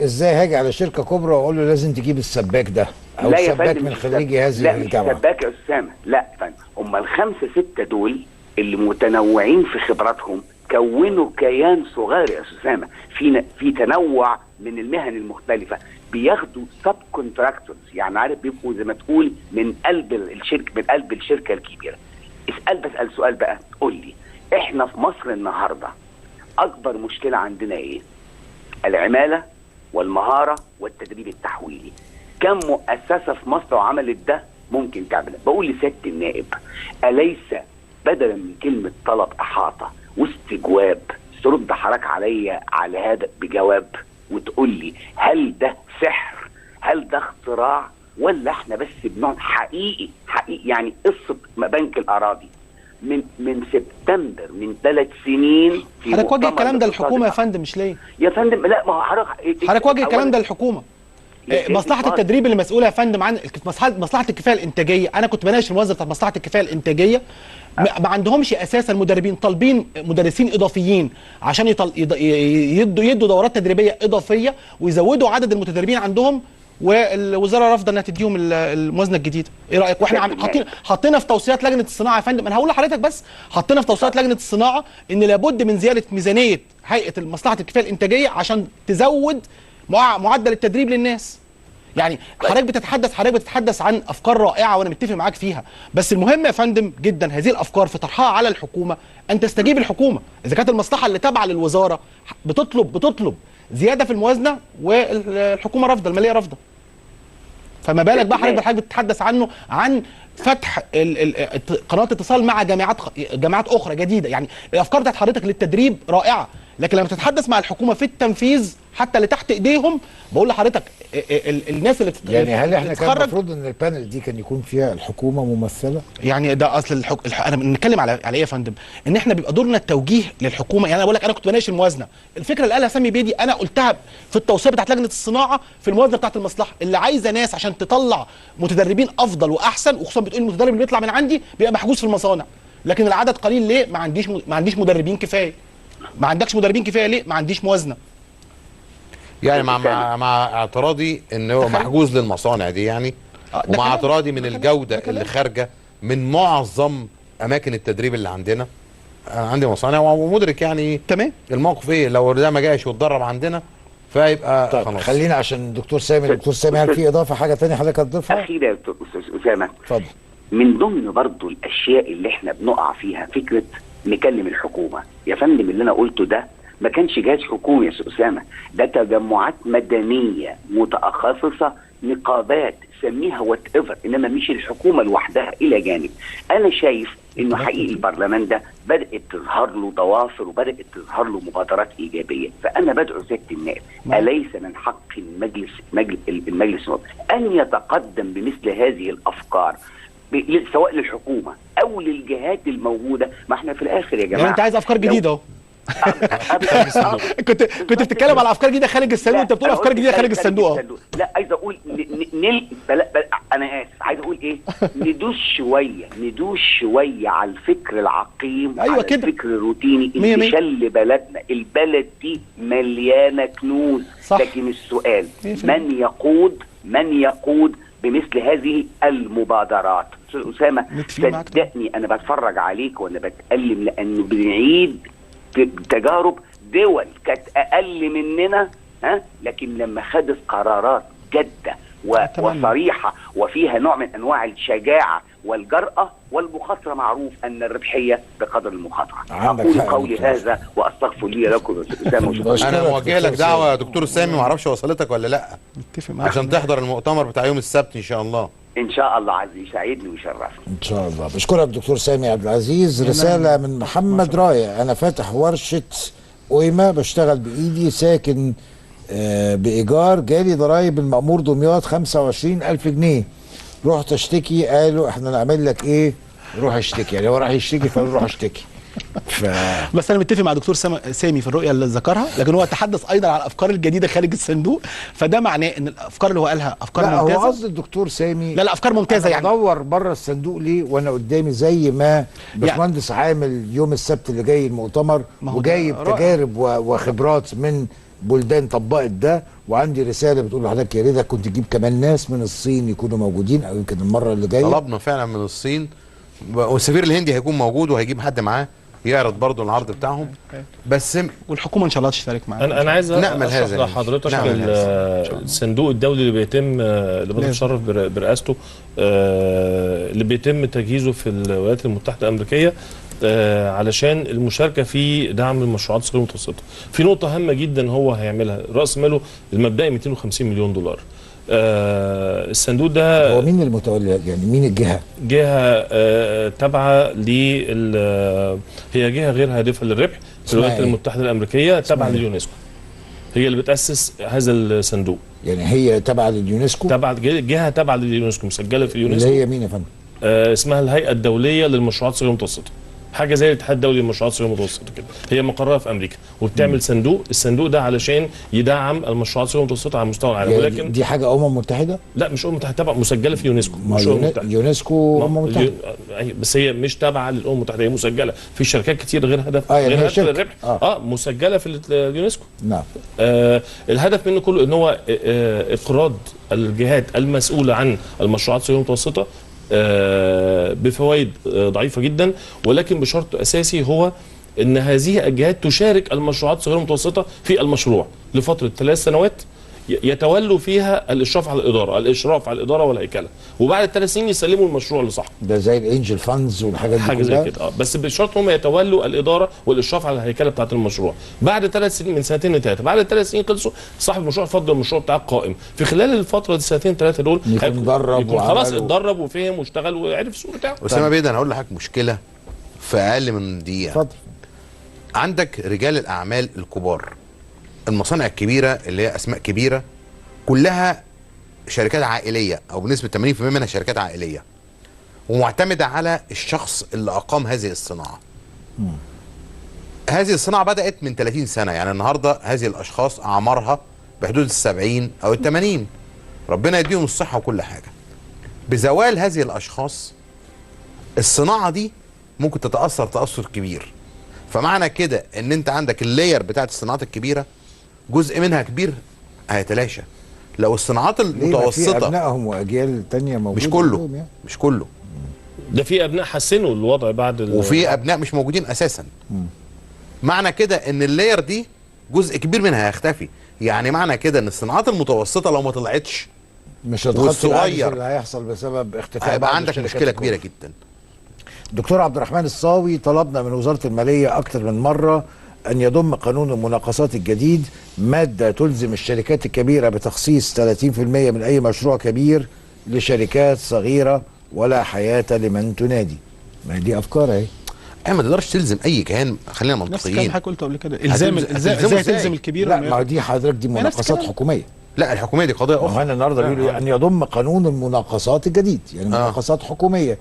[SPEAKER 1] ازاي هاجي على شركه كبرى واقول له لازم تجيب السباك ده او
[SPEAKER 5] لا
[SPEAKER 1] السباك من خريجي هذه الجامعه؟
[SPEAKER 5] لا مش سباك يا استاذ اسامه، لا يا فندم، هم الخمسه سته دول اللي متنوعين في خبراتهم كونوا كيان صغير يا استاذ اسامه في تنوع من المهن المختلفه، بياخدوا سب كونتراكتورز، يعني عارف بيبقوا زي ما تقول من قلب الشركه الكبيره. بسال سؤال بقى، قول لي احنا في مصر النهارده اكبر مشكله عندنا ايه؟ العماله والمهاره والتدريب التحويلي. كم مؤسسه في مصر وعملت ده ممكن تعمل؟ بقول لسياده النائب، اليس بدلا من كلمه طلب احاطه واستجواب ترد حضرتك عليا على هذا بجواب وتقول لي هل ده سحر؟ هل ده اختراع؟ ولا احنا بس بنقعد حقيقي يعني قصه بنك الاراضي من سبتمبر من 3 سنين.
[SPEAKER 2] حضرتك واجه الكلام ده للحكومه يا فندم مش ليه؟
[SPEAKER 5] يا فندم لا، ما هو حضرتك
[SPEAKER 2] واجه الكلام ده للحكومه. مصلحه التدريب اللي مسؤوله يا فندم عن مصلحه الكفايه الانتاجيه، انا كنت بناقش الموظف بتاع مصلحه الكفايه الانتاجيه، ما عندهمش اساسا مدربين، طالبين مدرسين اضافيين عشان يدوا دورات تدريبيه اضافيه ويزودوا عدد المتدربين عندهم، والوزاره رافضه انها تديهم الموازنه الجديده. ايه رايك؟ واحنا حاطينها في توصيات لجنه الصناعه يا فندم. انا هقول لحضرتك بس، حاطينها في توصيات لجنه الصناعه ان لابد من زياده ميزانيه هيئه مصلحه الكفايه الانتاجيه عشان تزود معدل التدريب للناس. يعني حضرتك بتتحدث عن افكار رائعه وانا متفق معاك فيها، بس المهم يا فندم جدا هذه الافكار في طرحها على الحكومه ان تستجيب الحكومه. اذا كانت المصلحه اللي تابعه للوزاره بتطلب زياده في الموازنه والحكومه رافضه، الماليه رافضه، فما بالك بقى حضرتك بتتحدث عن فتح قنوات اتصال مع جامعات اخرى جديده. يعني الافكار بتاعت حضرتك للتدريب رائعه، لكن لما تتحدث مع الحكومه في التنفيذ حتى اللي تحت ايديهم، بقول لحضرتك الناس اللي
[SPEAKER 1] يعني هل احنا كان المفروض ان البانل دي كان يكون فيها الحكومه ممثله؟ يعني
[SPEAKER 2] ده اصل انا بنتكلم على ايه يا فندم؟ ان احنا بيبقى دورنا التوجيه للحكومه. يعني انا بقول لك انا كنت بناقش الموازنه، الفكره اللي قالها سامي بيدي انا قلتها في التوصيه بتاعت لجنه الصناعه في الموازنه بتاعت المصلحه اللي عايزه ناس عشان تطلع متدربين افضل واحسن، وخصوصا بتقول المتدرب اللي بيطلع من عندي بيبقى محجوز في المصانع، لكن العدد قليل ليه؟ ما عنديش مدربين كفايه. ما عندكش مدربين كفايه ليه؟ ما عنديش موازنه.
[SPEAKER 4] يعني مع اعتراضي ان هو محجوز للمصانع دي يعني، ومع اعتراضي من الجوده اللي خارجه من معظم اماكن التدريب اللي عندنا. انا عندي مصانع ومدرك يعني
[SPEAKER 2] تمام
[SPEAKER 4] الموقف ايه لو ده ما جاش واتدرب عندنا فيبقى
[SPEAKER 1] طيب خلاص. خلينا عشان الدكتور سامي هل في اضافه حاجه ثانيه حضرتك هتضيفها؟
[SPEAKER 5] اخيرا يا استاذ اسامه،
[SPEAKER 1] اتفضل.
[SPEAKER 5] من ضمن برضو الاشياء اللي احنا بنقع فيها فكره نكلم الحكومه يا فندم. اللي انا قلته ده ما كانش جهاز حكومي يا استاذ اسامه، ده تجمعات مدنيه متخصصه، نقابات، سميها وات ايفر، انما مش الحكومه لوحدها الى جانب. انا شايف انه حقيقي البرلمان ده بدات تظهر له ضوافر وبدات تظهر له مبادرات ايجابيه، فانا بدعو سياده النائب اليس من حق المجلس ان يتقدم بمثل هذه الافكار سواء للحكومه او للجهات الموجوده؟ ما احنا في الاخر يا جماعه
[SPEAKER 2] يعني انت عايز افكار جديده اهو. كنت بتتكلم على افكار جديده خارج الصندوق، انت بتقول افكار جديده خارج الصندوق اهو.
[SPEAKER 5] لا عايز اقول انا اسف، عايز اقول ايه؟ ندوش شويه على الفكر العقيم،
[SPEAKER 2] أيوة
[SPEAKER 5] على
[SPEAKER 2] كده.
[SPEAKER 5] الفكر الروتيني اللي شل بلدنا. البلد دي مليانه كنوز،
[SPEAKER 2] صح.
[SPEAKER 5] لكن السؤال من يقود بمثل هذه المبادرات؟ استاذ اسامه صدقني انا بتفرج عليك وانا بتألم، لانه بنعيد تجارب دول كانت اقل مننا، لكن لما خدت قرارات جاده وصريحه وفيها نوع من انواع الشجاعه والجرأة والمخاطرة. معروف أن الربحية بقدر المخاطرة. أقول قولي هذا وأستغفر لي لكم.
[SPEAKER 4] أنا موجه لك دعوة يا دكتور سامي، معرفش وصلتك ولا لأ،
[SPEAKER 2] متفق معاك
[SPEAKER 4] عشان تحضر المؤتمر بتاع يوم السبت إن شاء الله.
[SPEAKER 5] إن شاء الله عز يسعدني ويشرفني
[SPEAKER 1] إن شاء الله. بشكرك دكتور سامي عبد العزيز. رسالة من محمد رايع: أنا فاتح ورشة قيمة، بشتغل بإيدي، ساكن بإيجار، جالي ضرايب المأمور دمياط 25,000 جنيه. رحت اشتكي، قالوا احنا نعمل لك ايه؟ روح اشتكي. يعني هو راح يشتكي فنروح اشتكي.
[SPEAKER 2] بس انا متفق مع دكتور سامي في الرؤيه اللي ذكرها، لكن هو تحدث ايضا عن الافكار الجديده خارج الصندوق، فده معناه ان الافكار اللي هو قالها افكار
[SPEAKER 1] لا
[SPEAKER 2] ممتازه.
[SPEAKER 1] هو قصد الدكتور سامي
[SPEAKER 2] لا افكار ممتازه. يعني
[SPEAKER 1] بدور بره الصندوق ليه وانا قدامي زي ما باشمهندس عامل يوم السبت اللي جاي المؤتمر وجايب تجارب وخبرات من بلدان طبقت ده، وعندي رساله بتقول لحضرتك يا ريتك كنت تجيب كمان ناس من الصين يكونوا موجودين، او يمكن المره اللي جايه
[SPEAKER 4] طلبنا فعلا من الصين، والسفير الهندي هيكون موجود وهيجيب حد معاه يعرض برضه العرض بتاعهم. بس
[SPEAKER 2] والحكومه ان شاء الله تشترك معانا.
[SPEAKER 3] انا عايز
[SPEAKER 4] نعمل هذا
[SPEAKER 3] لحضرتك الصندوق الدولي اللي بيتم اللي بتشرف برئاسته، اللي بيتم تجهيزه في الولايات المتحده الامريكيه علشان المشاركه في دعم المشروعات الصغيره والمتوسطه. في نقطه هامه جدا هو هيعملها، راس ماله المبدئي 250 مليون دولار. الصندوق ده
[SPEAKER 1] هو مين المتولي؟ يعني مين الجهه؟
[SPEAKER 3] جهه تابعه هي جهه غير هادفه للربح في الولايات المتحده الامريكيه، تابعه لليونسكو. هي اللي بتاسس هذا الصندوق.
[SPEAKER 1] يعني هي تابعه لليونسكو؟
[SPEAKER 3] جهه تابعه لليونسكو، مسجله في اليونسكو.
[SPEAKER 1] اللي هي مين يا فندم؟
[SPEAKER 3] اسمها الهيئه الدوليه للمشروعات الصغيره والمتوسطه، حاجه زي الاتحاد الدولي للمشروعات الصغيره والمتوسطه كده. هي مقرها في امريكا وبتعمل صندوق. الصندوق ده علشان يدعم المشروعات الصغيره والمتوسطه على مستوى العالم.
[SPEAKER 1] ولكن دي حاجه متحده؟
[SPEAKER 3] لا مش متحده، تبع مسجله في يونسكو. مش
[SPEAKER 1] يونسكو متحده،
[SPEAKER 3] بس هي مش تابعه للامم المتحده، هي مسجله في شركات كتير غير هدف
[SPEAKER 1] يعني
[SPEAKER 3] غير هدف للربح. مسجله في اليونسكو.
[SPEAKER 1] نعم.
[SPEAKER 3] الهدف منه كله ان هو اقراض الجهات المسؤوله عن المشروعات الصغيره والمتوسطه بفوائد ضعيفه جدا، ولكن بشرط اساسي هو ان هذه الجهات تشارك المشروعات الصغيره والمتوسطه في المشروع لفتره 3 سنوات، يتولوا فيها الاشراف على الاداره والهيكله، وبعد 3 سنين يسلموا المشروع لصاحبه.
[SPEAKER 1] ده زي الانجل فاندز والحاجات دي
[SPEAKER 3] حاجه زي كده. بس بشرط هم يتولوا الاداره والاشراف على الهيكله بتاعه المشروع. بعد 3 سنين، من 2 ل 3، بعد 3 سنين خلصوا، صاحب المشروع فضل المشروع بتاعه قائم. في خلال الفتره دي 2 3 دول يكون خلاص اتدرب وفهم واشتغل وعرف السوق بتاعه.
[SPEAKER 4] اسامه بيه، انا هقول لحضرتك مشكله في اقل من دقيقه.
[SPEAKER 1] اتفضل.
[SPEAKER 4] عندك رجال الاعمال الكبار، المصانع الكبيره اللي هي اسماء كبيره، كلها شركات عائليه، او بنسبه 80% منها شركات عائليه، ومعتمده على الشخص اللي اقام هذه الصناعه. هذه الصناعه بدات من 30 سنه، يعني النهارده هذه الاشخاص اعمارها بحدود ال70 او ال80، ربنا يديهم الصحه وكل حاجه. بزوال هذه الاشخاص الصناعه دي ممكن تتاثر تاثر كبير. فمعنى كده ان انت عندك اللاير بتاعت الصناعات الكبيره جزء منها كبير هيتلاشى. لو الصناعات المتوسطه
[SPEAKER 1] في ابنائهم واجيال ثانيه موجوده،
[SPEAKER 4] مش كله
[SPEAKER 3] ده في ابناء حسنوا الوضع بعد
[SPEAKER 4] وفي ابناء مش موجودين اساسا. معنى كده ان اللاير دي جزء كبير منها هيختفي. يعني معنى كده ان الصناعات المتوسطه لو ما طلعتش
[SPEAKER 1] مش هتغطي العجز اللي هيحصل بسبب اختفاء
[SPEAKER 4] هيبقى عندك مشكله كبيره جدا.
[SPEAKER 1] دكتور عبد الرحمن الصاوي، طلبنا من وزاره الماليه اكثر من مره أن يضم قانون المناقصات الجديد مادة تلزم الشركات الكبيرة بتخصيص 30% من أي مشروع كبير لشركات صغيرة ولا حياة لمن تنادي. ما دي أفكار أهي.
[SPEAKER 4] ما تقدرش تلزم أي كيان، خلينا منطقيين.
[SPEAKER 2] نفس الكلام حضرتك قلته قبل كده، ازاي تلزم الكبير؟
[SPEAKER 1] لا ما دي حضرتك دي مناقصات حكومية.
[SPEAKER 4] لا الحكوميه دي قضيه اخرى.
[SPEAKER 1] احنا النهارده بيقولوا ان يضم قانون المناقصات الجديد، يعني مناقصات حكوميه.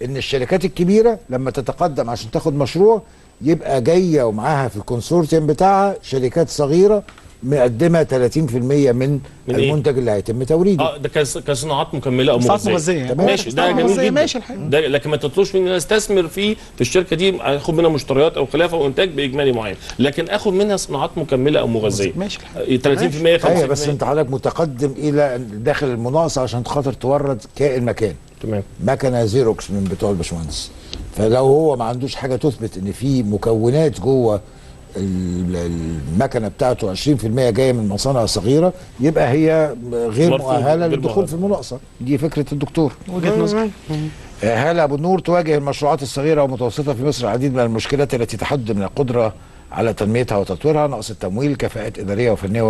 [SPEAKER 1] ان الشركات الكبيره لما تتقدم عشان تاخد مشروع يبقى جايه ومعاها في الكونسورتيوم بتاعها شركات صغيره مقدمه 30% من المنتج اللي هيتم توريده.
[SPEAKER 3] ده كصناعات مكمله او
[SPEAKER 2] مغذيه.
[SPEAKER 3] ماشي، ده جميل جدا. ماشي ده، لكن ما تطلبش مني استثمر في الشركه دي، اخد منها مشتريات او خلافه او انتاج باجمالي معين، لكن اخد منها صناعات مكمله او مغذيه.
[SPEAKER 2] ماشي
[SPEAKER 3] 30% 50%.
[SPEAKER 1] ايوه بس انت حضرتك متقدم الى داخل المناقصه عشان خاطر تورد كائن مكان.
[SPEAKER 3] تمام.
[SPEAKER 1] مكنه زيروكس من بتوع الباشمهندس، فلو هو ما عندوش حاجه تثبت ان في مكونات جوه المكنه بتاعته 20% جايه من مصانع صغيره، يبقى هي غير مؤهله للدخول في المناقصه. دي فكره الدكتور.
[SPEAKER 2] وجهه نظر.
[SPEAKER 1] هالة أبو النور: تواجه المشروعات الصغيرة والمتوسطة في مصر العديد من المشكلات التي تحد من القدرة على تنميتها وتطويرها: نقص التمويل، كفاءات إدارية وفنية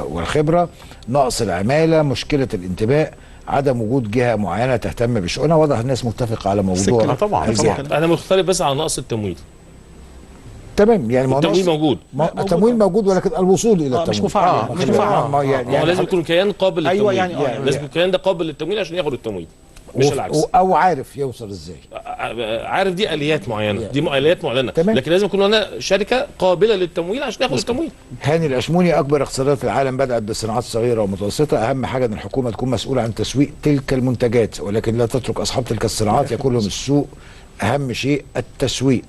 [SPEAKER 1] والخبرة، نقص العمالة، مشكلة الانتماء، عدم وجود جهة معينة تهتم بشؤونها. واضح الناس متفقة على موضوع
[SPEAKER 4] طبعا.
[SPEAKER 3] انا مختلف بس على نقص التمويل.
[SPEAKER 1] تمام، يعني
[SPEAKER 3] التمويل موجود.
[SPEAKER 1] التمويل موجود، ولكن الوصول إلى التمويل
[SPEAKER 2] مش مفعل.
[SPEAKER 1] مش مفعل.
[SPEAKER 3] يعني لازم يكون كيان قابل للتمويل.
[SPEAKER 2] أيوة يعني
[SPEAKER 3] لازم يكون الكيان ده قابل للتمويل عشان ياخد التمويل، مش العكس.
[SPEAKER 1] او عارف يوصل ازاي.
[SPEAKER 3] عارف دي اليات معينه، دي اليات معلنه،
[SPEAKER 1] تمام.
[SPEAKER 3] لكن لازم يكون هنا شركه قابله للتمويل عشان ياخد التمويل.
[SPEAKER 1] هاني الأشموني: اكبر اقتصادات العالم بدات بالصناعات الصغيره والمتوسطه، اهم حاجه ان الحكومه تكون مسؤوله عن تسويق تلك المنتجات، ولكن لا تترك اصحاب تلك الصناعات يكون لهم السوق، اهم شيء التسويق.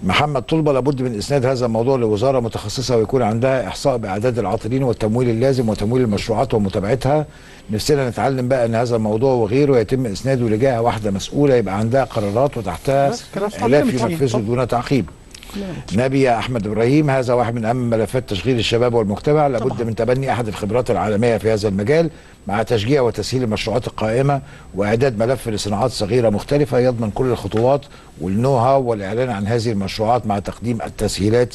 [SPEAKER 1] محمد طلبة: لابد من اسناد هذا الموضوع لوزاره متخصصه ويكون عندها احصاء باعداد العاطلين والتمويل اللازم وتمويل المشروعات ومتابعتها. نفسنا نتعلم بقى ان هذا الموضوع وغيره يتم اسناده لجهه واحده مسؤوله يبقى عندها قرارات وتحتها الاف ينفذوا دون تعقيب. نبي احمد ابراهيم: هذا واحد من اهم ملفات تشغيل الشباب والمجتمع، لابد من تبني احد الخبرات العالميه في هذا المجال مع تشجيع وتسهيل المشروعات القائمه واعداد ملف لصناعات صغيره مختلفه يضمن كل الخطوات والنو هاو والاعلان عن هذه المشروعات مع تقديم التسهيلات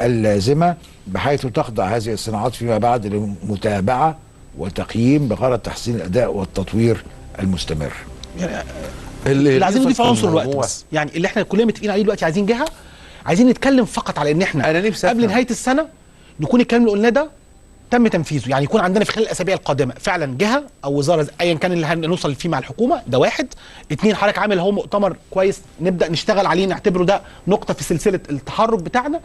[SPEAKER 1] اللازمه، بحيث تخضع هذه الصناعات فيما بعد لمتابعه وتقييم بغرض تحسين الاداء والتطوير المستمر.
[SPEAKER 2] يعني اللي عايزين نضيف عنصر الوقت بس، يعني اللي احنا كلنا متفقين عليه دلوقتي، عايزين جهه، عايزين نتكلم فقط على ان احنا قبل نهايه السنه نكون الكلام اللي قلناه ده تم تنفيذه، يعني يكون عندنا في خلال الاسابيع القادمه فعلا جهه او وزاره ايا كان اللي هنوصل فيه مع الحكومه. ده واحد. اتنين، حضرتك عامل اهو مؤتمر كويس نبدا نشتغل عليه، نعتبره ده نقطه في سلسله التحرك بتاعنا.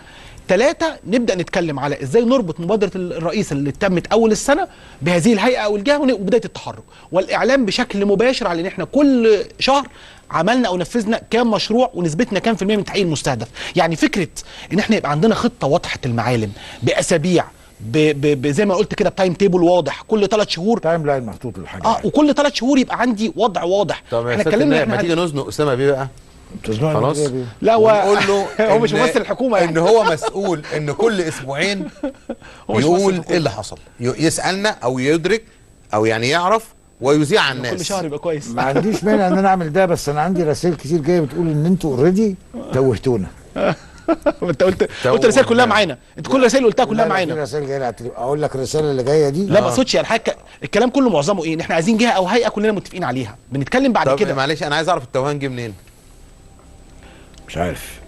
[SPEAKER 2] ثلاثة، نبدا نتكلم على ازاي نربط مبادره الرئيس اللي تمت اول السنه بهذه الهيئه او الجهه وبدايه التحرك، والاعلام بشكل مباشر على ان احنا كل شهر عملنا او نفذنا كام مشروع ونسبتنا كام في المية من التحقيق المستهدف. يعني فكره ان احنا يبقى عندنا خطه واضحه المعالم باسابيع، زي ما قلت كده بتايم تيبل واضح، كل 3 شهور
[SPEAKER 1] تايم لاين محطوط للحاجه.
[SPEAKER 2] وكل 3 شهور يبقى عندي وضع واضح.
[SPEAKER 4] طب احنا اتكلمنا، ما تيجي نزنق اسامه بيه بقى خلاص.
[SPEAKER 2] لا
[SPEAKER 4] ونقول له
[SPEAKER 2] هو مش ممثل الحكومه يعني.
[SPEAKER 4] ان هو مسؤول ان كل اسبوعين يقول ايه اللي حصل، يسالنا او يدرك او يعني يعرف ويذيع عن الناس
[SPEAKER 2] كل شهر يبقى كويس.
[SPEAKER 1] ما عنديش مانع ان انا اعمل ده، بس انا عندي رسائل كتير جايه بتقول ان انتوا اوريدي توهتونا.
[SPEAKER 2] انت قلت الرسائل كلها معانا، انت كل الرسائل قلتها كلها معانا.
[SPEAKER 1] في رسائل جايه اقول لك الرساله اللي جايه دي
[SPEAKER 2] لا ما اقصدش يعني حاجه، الكلام كله معظمه ايه؟ ان احنا عايزين جهه او هيئه كلنا متفقين عليها، بنتكلم بعد كده.
[SPEAKER 4] معلش انا عايز اعرف التوهان جه منين؟
[SPEAKER 1] مش عارف.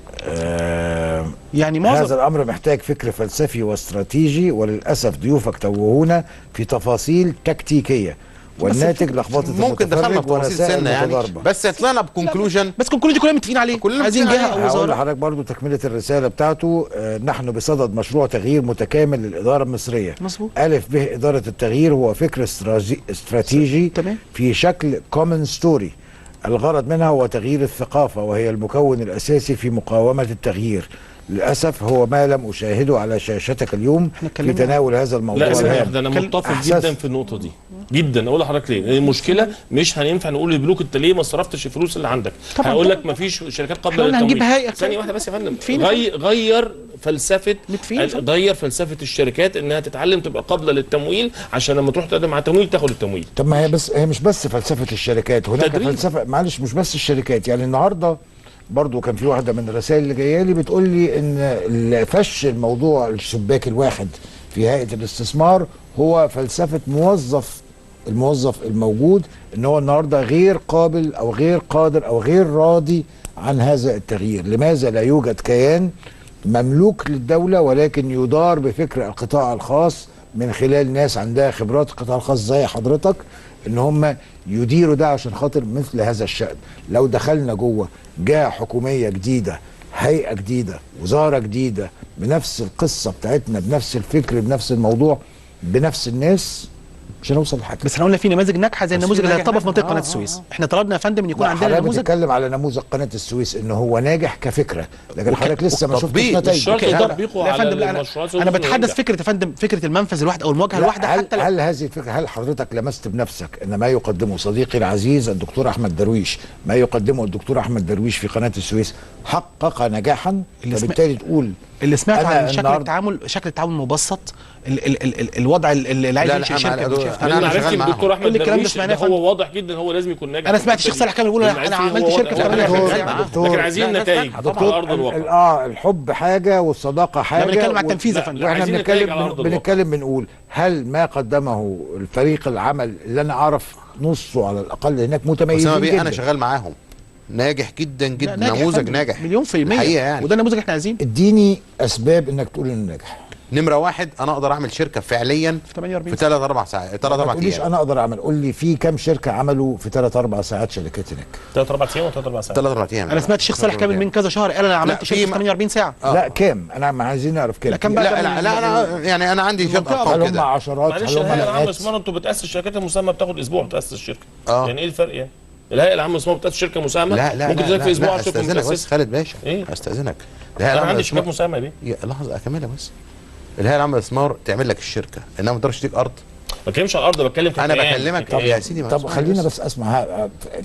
[SPEAKER 2] يعني
[SPEAKER 1] هذا الامر محتاج فكر فلسفي واستراتيجي، وللاسف ضيوفك توهونا في تفاصيل تكتيكيه والناتج لخبطه.
[SPEAKER 4] ممكن دخلنا في تفاصيل سنه يعني، بس طلعنا بكونكلوجن،
[SPEAKER 2] بس كونكلوجن كلنا متفقين عليه، عايزين جهه او وزاره.
[SPEAKER 1] هقول لحضرتك برضه تكمله الرساله بتاعته. نحن بصدد مشروع تغيير متكامل للاداره المصريه.
[SPEAKER 2] مظبوط.
[SPEAKER 1] الف به اداره التغيير هو فكر استراتيجي
[SPEAKER 2] تمام.
[SPEAKER 1] في شكل كومن ستوري. الغرض منها هو تغيير الثقافه وهي المكون الاساسي في مقاومه التغيير. للاسف هو ما لم اشاهده على شاشتك اليوم في تناول هذا الموضوع.
[SPEAKER 3] لا ده انا متفق جدا في النقطه دي جدا. اقول لحضرتك ليه؟ المشكله مش هننفع نقول للبنوك انت ليه ما صرفتش الفلوس اللي عندك، هقول لك ما فيش شركات قابله للتمويل. ثانيه واحده بس يا فندم، غير فلسفه الشركات انها تتعلم تبقى قابله للتمويل عشان لما تروح تقدم على تمويل تاخد التمويل.
[SPEAKER 1] طب ما هي مش بس فلسفه الشركات، هناك فلسفه، معلش مش بس الشركات. يعني النهارده برضو كان في واحده من الرسائل اللي جايه لي بتقول لي ان فش الموضوع الشباك الواحد في هيئه الاستثمار هو فلسفه الموظف الموجود، ان هو النهارده غير قابل او غير قادر او غير راضي عن هذا التغيير. لماذا لا يوجد كيان مملوك للدوله ولكن يدار بفكر القطاع الخاص من خلال ناس عندها خبرات القطاع الخاص زي حضرتك، ان هم يديروا ده عشان خاطر مثل هذا الشأن. لو دخلنا جوه جهة حكومية جديدة، هيئة جديدة، وزارة جديدة، بنفس القصة بتاعتنا، بنفس الفكر، بنفس الموضوع، بنفس الناس، مش هنوصل لحاجه.
[SPEAKER 2] بس احنا قلنا في نماذج ناجحه زي النموذج اللي هيطبق في منطقه قناه السويس. احنا طلبنا يا فندم ان يكون عندنا نموذج.
[SPEAKER 1] بنتكلم على نموذج قناه السويس ان هو ناجح كفكره، لكن حضرتك لسه ما شفتش نتائج.
[SPEAKER 3] مش شرط تطبيقه على
[SPEAKER 2] المشروعات. انا بتحدث فكره يا فندم، فكره المنفذ الواحد او المواجهه الواحده. حتى
[SPEAKER 1] هل هذه الفكره، هل حضرتك لمست بنفسك ان ما يقدمه صديقي العزيز الدكتور احمد درويش، ما يقدمه الدكتور احمد درويش في قناه السويس حقق نجاحا، فبالتالي تقول
[SPEAKER 2] اللي سمعته عن
[SPEAKER 1] شكل
[SPEAKER 2] التعامل مبسط، الوضع اللي عايز ينشئ شركه
[SPEAKER 3] انا عرفت الدكتور احمد درويش
[SPEAKER 2] ده
[SPEAKER 3] هو واضح جدا، هو لازم يكون ناجح.
[SPEAKER 2] انا سمعت الشيخ صالح كامل بيقول انا عملت شركه في 48 ساعه،
[SPEAKER 3] لكن عايزين نتائج على ارض الواقع.
[SPEAKER 1] الحب حاجه والصداقه حاجه،
[SPEAKER 2] بنتكلم على التنفيذ يا فندم.
[SPEAKER 1] واحنا بنتكلم بنقول هل ما قدمه الفريق العمل اللي انا اعرف نصه على الاقل هناك متميزين جدا.
[SPEAKER 4] انا شغال معاهم، ناجح جدا جدا، نموذج ناجح
[SPEAKER 2] مليون في المية
[SPEAKER 4] يعني.
[SPEAKER 2] وده النموذج احنا عايزين.
[SPEAKER 1] اديني اسباب انك تقول انه ناجح.
[SPEAKER 4] نمره واحد، انا اقدر اعمل شركه فعليا في 3 4 ساعات، 3 4
[SPEAKER 1] ايام. انا اقدر اعمل، قول لي في كام شركه عملوا في 3 4 ساعات شركات هناك؟
[SPEAKER 3] 3 4 ايام و 3 4 ساعات.
[SPEAKER 4] 3 4 ايام.
[SPEAKER 2] انا سمعت الشيخ صالح كامل من كذا شهر قال انا عملت شركه في 48 ساعه.
[SPEAKER 1] لا كام؟ انا عايزين نعرف كام.
[SPEAKER 4] لا يعني انا عندي شركه ارقام كده.
[SPEAKER 1] هم عشرات،
[SPEAKER 3] معلش الهيئه العامه للاستثمار انتوا بتاسس الشركات المساهمه بتاخد اسبوع تاسس الشركه. يعني ايه الفرق يعني؟ الهيئه العامه للاستثمار بتاسس شركه مساهمه ممكن تذاكر في اسبوع عشان
[SPEAKER 4] استاذنك بس خالد باشا، استاذنك.
[SPEAKER 3] الهيئه العامه عندي شركات مساهمه دي.
[SPEAKER 4] لحظه اكملها بس. الهيئه العامه للاستثمار تعمل لك الشركه، انما ما تقدرش تديك ارض.
[SPEAKER 3] ما بتكلمش على الارض، بتكلم في
[SPEAKER 4] انا بكلمك يا سيدي.
[SPEAKER 1] طب خلينا بس اسمع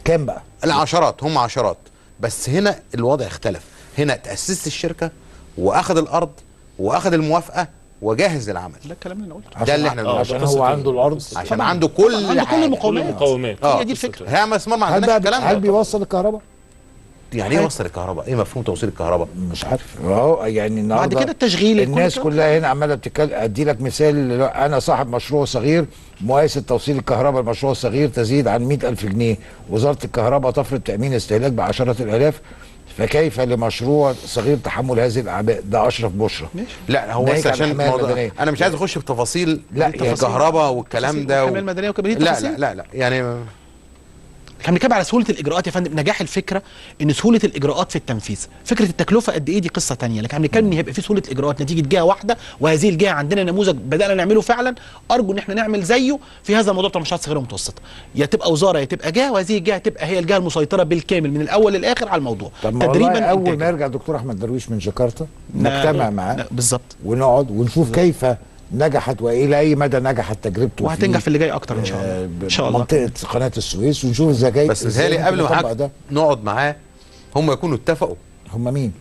[SPEAKER 1] كام بقى؟
[SPEAKER 4] العشرات، هم عشرات، بس هنا الوضع اختلف. هنا تاسست الشركه واخذ الارض واخذ الموافقه وجهز العمل.
[SPEAKER 2] ده الكلام اللي انا قلته،
[SPEAKER 4] ده اللي احنا بنقوله.
[SPEAKER 1] عشان هو عنده الارض،
[SPEAKER 4] عشان عنده كل
[SPEAKER 2] المقومات.
[SPEAKER 4] هي دي الفكره. الهيئه العامه للاستثمار ما عندناش الكلام ده.
[SPEAKER 1] هل بيوصل الكهرباء؟
[SPEAKER 4] يعني ايه يوصل الكهرباء؟ ايه مفهوم توصيل الكهرباء؟
[SPEAKER 1] مش عارف اهو. يعني النهارده
[SPEAKER 2] بعد كده التشغيل،
[SPEAKER 1] الناس كلها هنا عماله بتتكلم. ادي لك مثال، انا صاحب مشروع صغير، مقايسه توصيل الكهرباء المشروع الصغير تزيد عن 100,000 جنيه، وزاره الكهرباء تفرض تامين استهلاك بعشرات الالاف، فكيف لمشروع صغير تحمل هذه الاعباء؟ ده اشرف بشرى.
[SPEAKER 4] لا هو بس عشان الموضوع، انا مش عايز اخش في تفاصيل الكهرباء والكلام ده
[SPEAKER 2] المدنيه وكباريه
[SPEAKER 4] التفاصيل. لا يعني
[SPEAKER 2] احنا بنتكلم على سهوله الاجراءات يا فندم. نجاح الفكره ان سهوله الاجراءات في التنفيذ، فكره التكلفه قد ايه دي قصه ثانيه، لكن احنا بنتكلم ان هيبقى في سهوله اجراءات نتيجه جهه واحده، وهذه الجهه عندنا نموذج بدانا نعمله فعلا. ارجو ان احنا نعمل زيه في هذا الموضوع بتاع المشروعات الصغيره والمتوسطه، يا تبقى وزاره يا تبقى جهه، وهذه الجهه تبقى هي الجهه المسيطره بالكامل من الاول للاخر على الموضوع.
[SPEAKER 1] تدريبا اول ما يرجع دكتور احمد درويش من جاكرتا نجتمع معاه
[SPEAKER 2] بالظبط،
[SPEAKER 1] ونقعد ونشوف كيف نجحت والى اي مدى نجحت تجربته،
[SPEAKER 2] وهتنجح في اللي جاي اكتر ان شاء الله. ان شاء الله
[SPEAKER 1] منطقه قناه السويس، ونشوف ازاي.
[SPEAKER 4] بس متهيألي قبل ما نقعد معاه هم يكونوا اتفقوا.
[SPEAKER 1] هم مين؟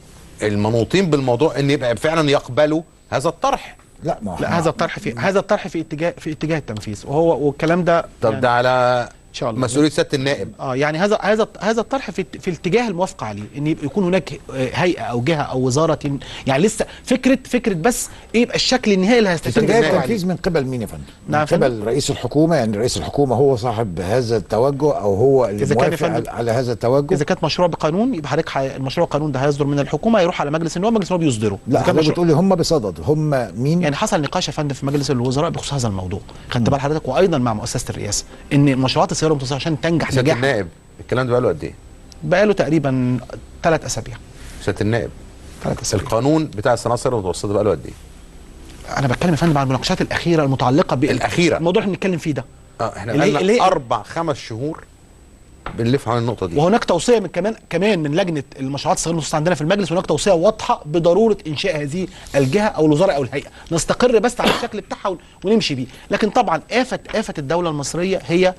[SPEAKER 4] المنوطين بالموضوع، ان يبقى فعلا يقبلوا هذا الطرح.
[SPEAKER 1] لا
[SPEAKER 2] هذا الطرح في اتجاه التنفيذ، والكلام ده
[SPEAKER 4] طب يعني ده على
[SPEAKER 2] ان شاء الله
[SPEAKER 4] مسؤوليه سياده النائب.
[SPEAKER 2] يعني هذا الطرح في الاتجاه الموافقه عليه، ان يكون هناك هيئه او جهه او وزاره. يعني لسه فكره بس ايه يبقى الشكل النهائي اللي هيستتم
[SPEAKER 1] التنفيذ من قبل مين يا فندم؟ من قبل رئيس الحكومه. يعني رئيس الحكومه هو صاحب هذا التوجه، او هو اللي موافق على هذا التوجه.
[SPEAKER 2] اذا كانت مشروع بقانون يبقى حضرتك المشروع القانون ده هيصدر من الحكومه، يروح على مجلس النواب، مجلس النواب يصدره.
[SPEAKER 1] لا حضرتك بتقول لي هم بصدد، هم مين؟
[SPEAKER 2] يعني حصل نقاش يا فندم في مجلس الوزراء بخصوص هذا الموضوع، خدت بال حضرتك، وايضا مع مؤسسه الرئاسه، ان المشروعات الصغيره والمتوسطه عشان تنجح
[SPEAKER 4] سيادة النائب الكلام ده بقاله قد ايه؟
[SPEAKER 2] بقاله تقريبا 3 أسابيع.
[SPEAKER 4] سيادة النائب
[SPEAKER 2] 3 أسابيع.
[SPEAKER 4] القانون بتاع الصناعه الصغيره والمتوسطه بقاله قد ايه؟
[SPEAKER 2] انا بتكلم يا فندم عن المناقشات الاخيره المتعلقه
[SPEAKER 4] بالاخيره،
[SPEAKER 2] الموضوع اللي بنتكلم فيه ده.
[SPEAKER 4] احنا بقالنا 4 5 شهور بنلف على النقطه دي.
[SPEAKER 2] وهناك توصيه من كمان من لجنه المشروعات الصغيره والمتوسطه عندنا في المجلس، هناك توصيه واضحه بضروره انشاء هذه الجهه او الوزاره او الهيئه، نستقر بس على الشكل بتاعها ونمشي بيه. لكن طبعا آفة الدوله المصريه هي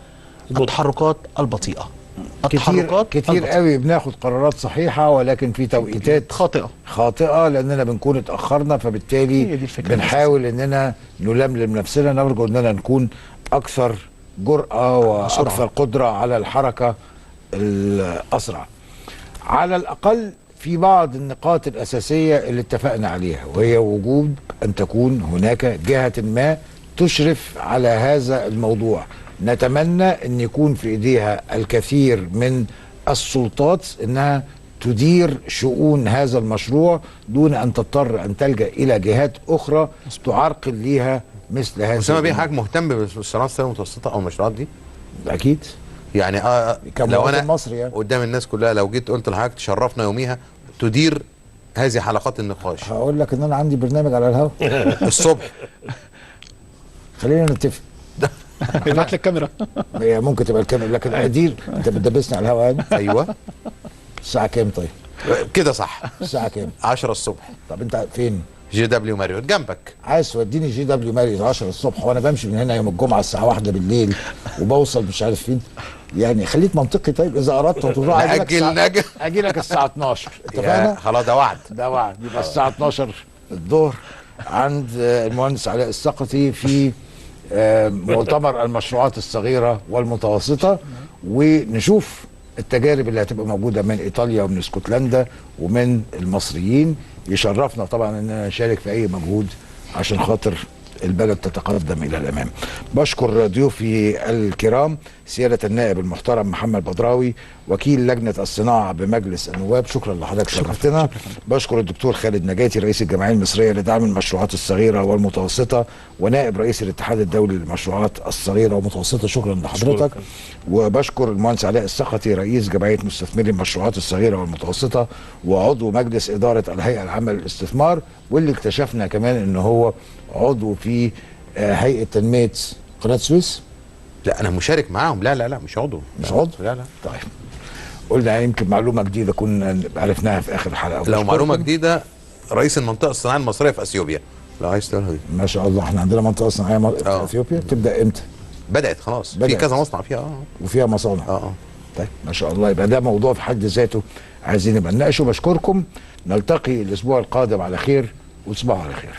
[SPEAKER 2] التحركات البطيئه.
[SPEAKER 1] كتير قوي بناخد قرارات صحيحه، ولكن في توقيتات خاطئه لاننا بنكون اتاخرنا، فبالتالي بنحاول اننا نلملم نفسنا. نرجو اننا نكون اكثر جرأة واكثر قدره على الحركه الاسرع. على الاقل في بعض النقاط الاساسيه اللي اتفقنا عليها، وهي وجود ان تكون هناك جهه ما تشرف على هذا الموضوع. نتمنى ان يكون في ايديها الكثير من السلطات انها تدير شؤون هذا المشروع دون ان تضطر ان تلجا الى جهات اخرى تعرقل ليها مثل هذا.
[SPEAKER 4] اسامه بيه حضرتك مهتم بالصناعه الصغيره والمتوسطه او المشروعات دي؟
[SPEAKER 1] اكيد.
[SPEAKER 4] يعني لو انا
[SPEAKER 1] مصري يعني
[SPEAKER 4] قدام الناس كلها لو جيت قلت لحضرتك تشرفنا يوميها تدير هذه حلقات النقاش،
[SPEAKER 1] هقول لك ان انا عندي برنامج على الهواء
[SPEAKER 4] الصبح.
[SPEAKER 1] خلينا نتفق.
[SPEAKER 2] ابعت لك الكاميرا.
[SPEAKER 1] هي ممكن تبقى الكاميرا، لكن ادير انت بتدبسني على الهواء يعني.
[SPEAKER 4] ايوه.
[SPEAKER 1] الساعه كام طيب؟
[SPEAKER 4] كده صح.
[SPEAKER 1] الساعه كام؟
[SPEAKER 4] 10 الصبح.
[SPEAKER 1] طب انت فين؟
[SPEAKER 4] جي دبليو ماريوت جنبك.
[SPEAKER 1] عايز توديني جي دبليو ماريوت 10 الصبح وانا بمشي من هنا يوم الجمعه الساعه 1 بالليل وبوصل مش عارف فين؟ يعني خليك منطقي. طيب اذا اردت تروح اجي لك الساعه 12 اتفقنا؟
[SPEAKER 4] خلاص ده وعد.
[SPEAKER 1] ده وعد. يبقى الساعه 12 الظهر عند المهندس علاء السقطي في مؤتمر المشروعات الصغيره والمتوسطه، ونشوف التجارب اللي هتبقى موجوده من ايطاليا ومن اسكتلندا ومن المصريين. يشرفنا طبعا ان نشارك في اي مجهود عشان خاطر البلد تتقدم الى الامام. بشكر ضيوفي الكرام سياده النائب المحترم محمد بدراوي وكيل لجنه الصناعه بمجلس النواب، شكرا لحضرتك شرفتنا. بشكر الدكتور خالد نجاتي رئيس الجمعيه المصريه لدعم المشروعات الصغيره والمتوسطه ونائب رئيس الاتحاد الدولي للمشروعات الصغيره والمتوسطه، شكرا لحضرتك. وبشكر المهندس علاء السقطي رئيس جمعيه مستثمري المشروعات الصغيره والمتوسطه وعضو مجلس اداره الهيئه العامه للاستثمار، واللي اكتشفنا كمان ان هو عضو في هيئه تنميه قناه السويس.
[SPEAKER 4] لا انا مشارك معاهم. لا مش عضو.
[SPEAKER 1] مش عضو؟
[SPEAKER 4] لا.
[SPEAKER 1] طيب قلنا يعني يمكن معلومه جديده كنا عرفناها في اخر حلقه.
[SPEAKER 4] لو معلومه جديده، رئيس المنطقه الصناعيه المصريه في اثيوبيا، لو عايز تقولها دي.
[SPEAKER 1] ما شاء الله احنا عندنا منطقه صناعيه في اثيوبيا. تبدا امتى؟
[SPEAKER 4] بدات خلاص. في كذا مصنع فيها.
[SPEAKER 1] وفيها مصانع. طيب ما شاء الله. يبقى ده موضوع في حد ذاته عايزين نبقى نناقشه. بشكركم، نلتقي الاسبوع القادم على خير وتصبحوا على خير.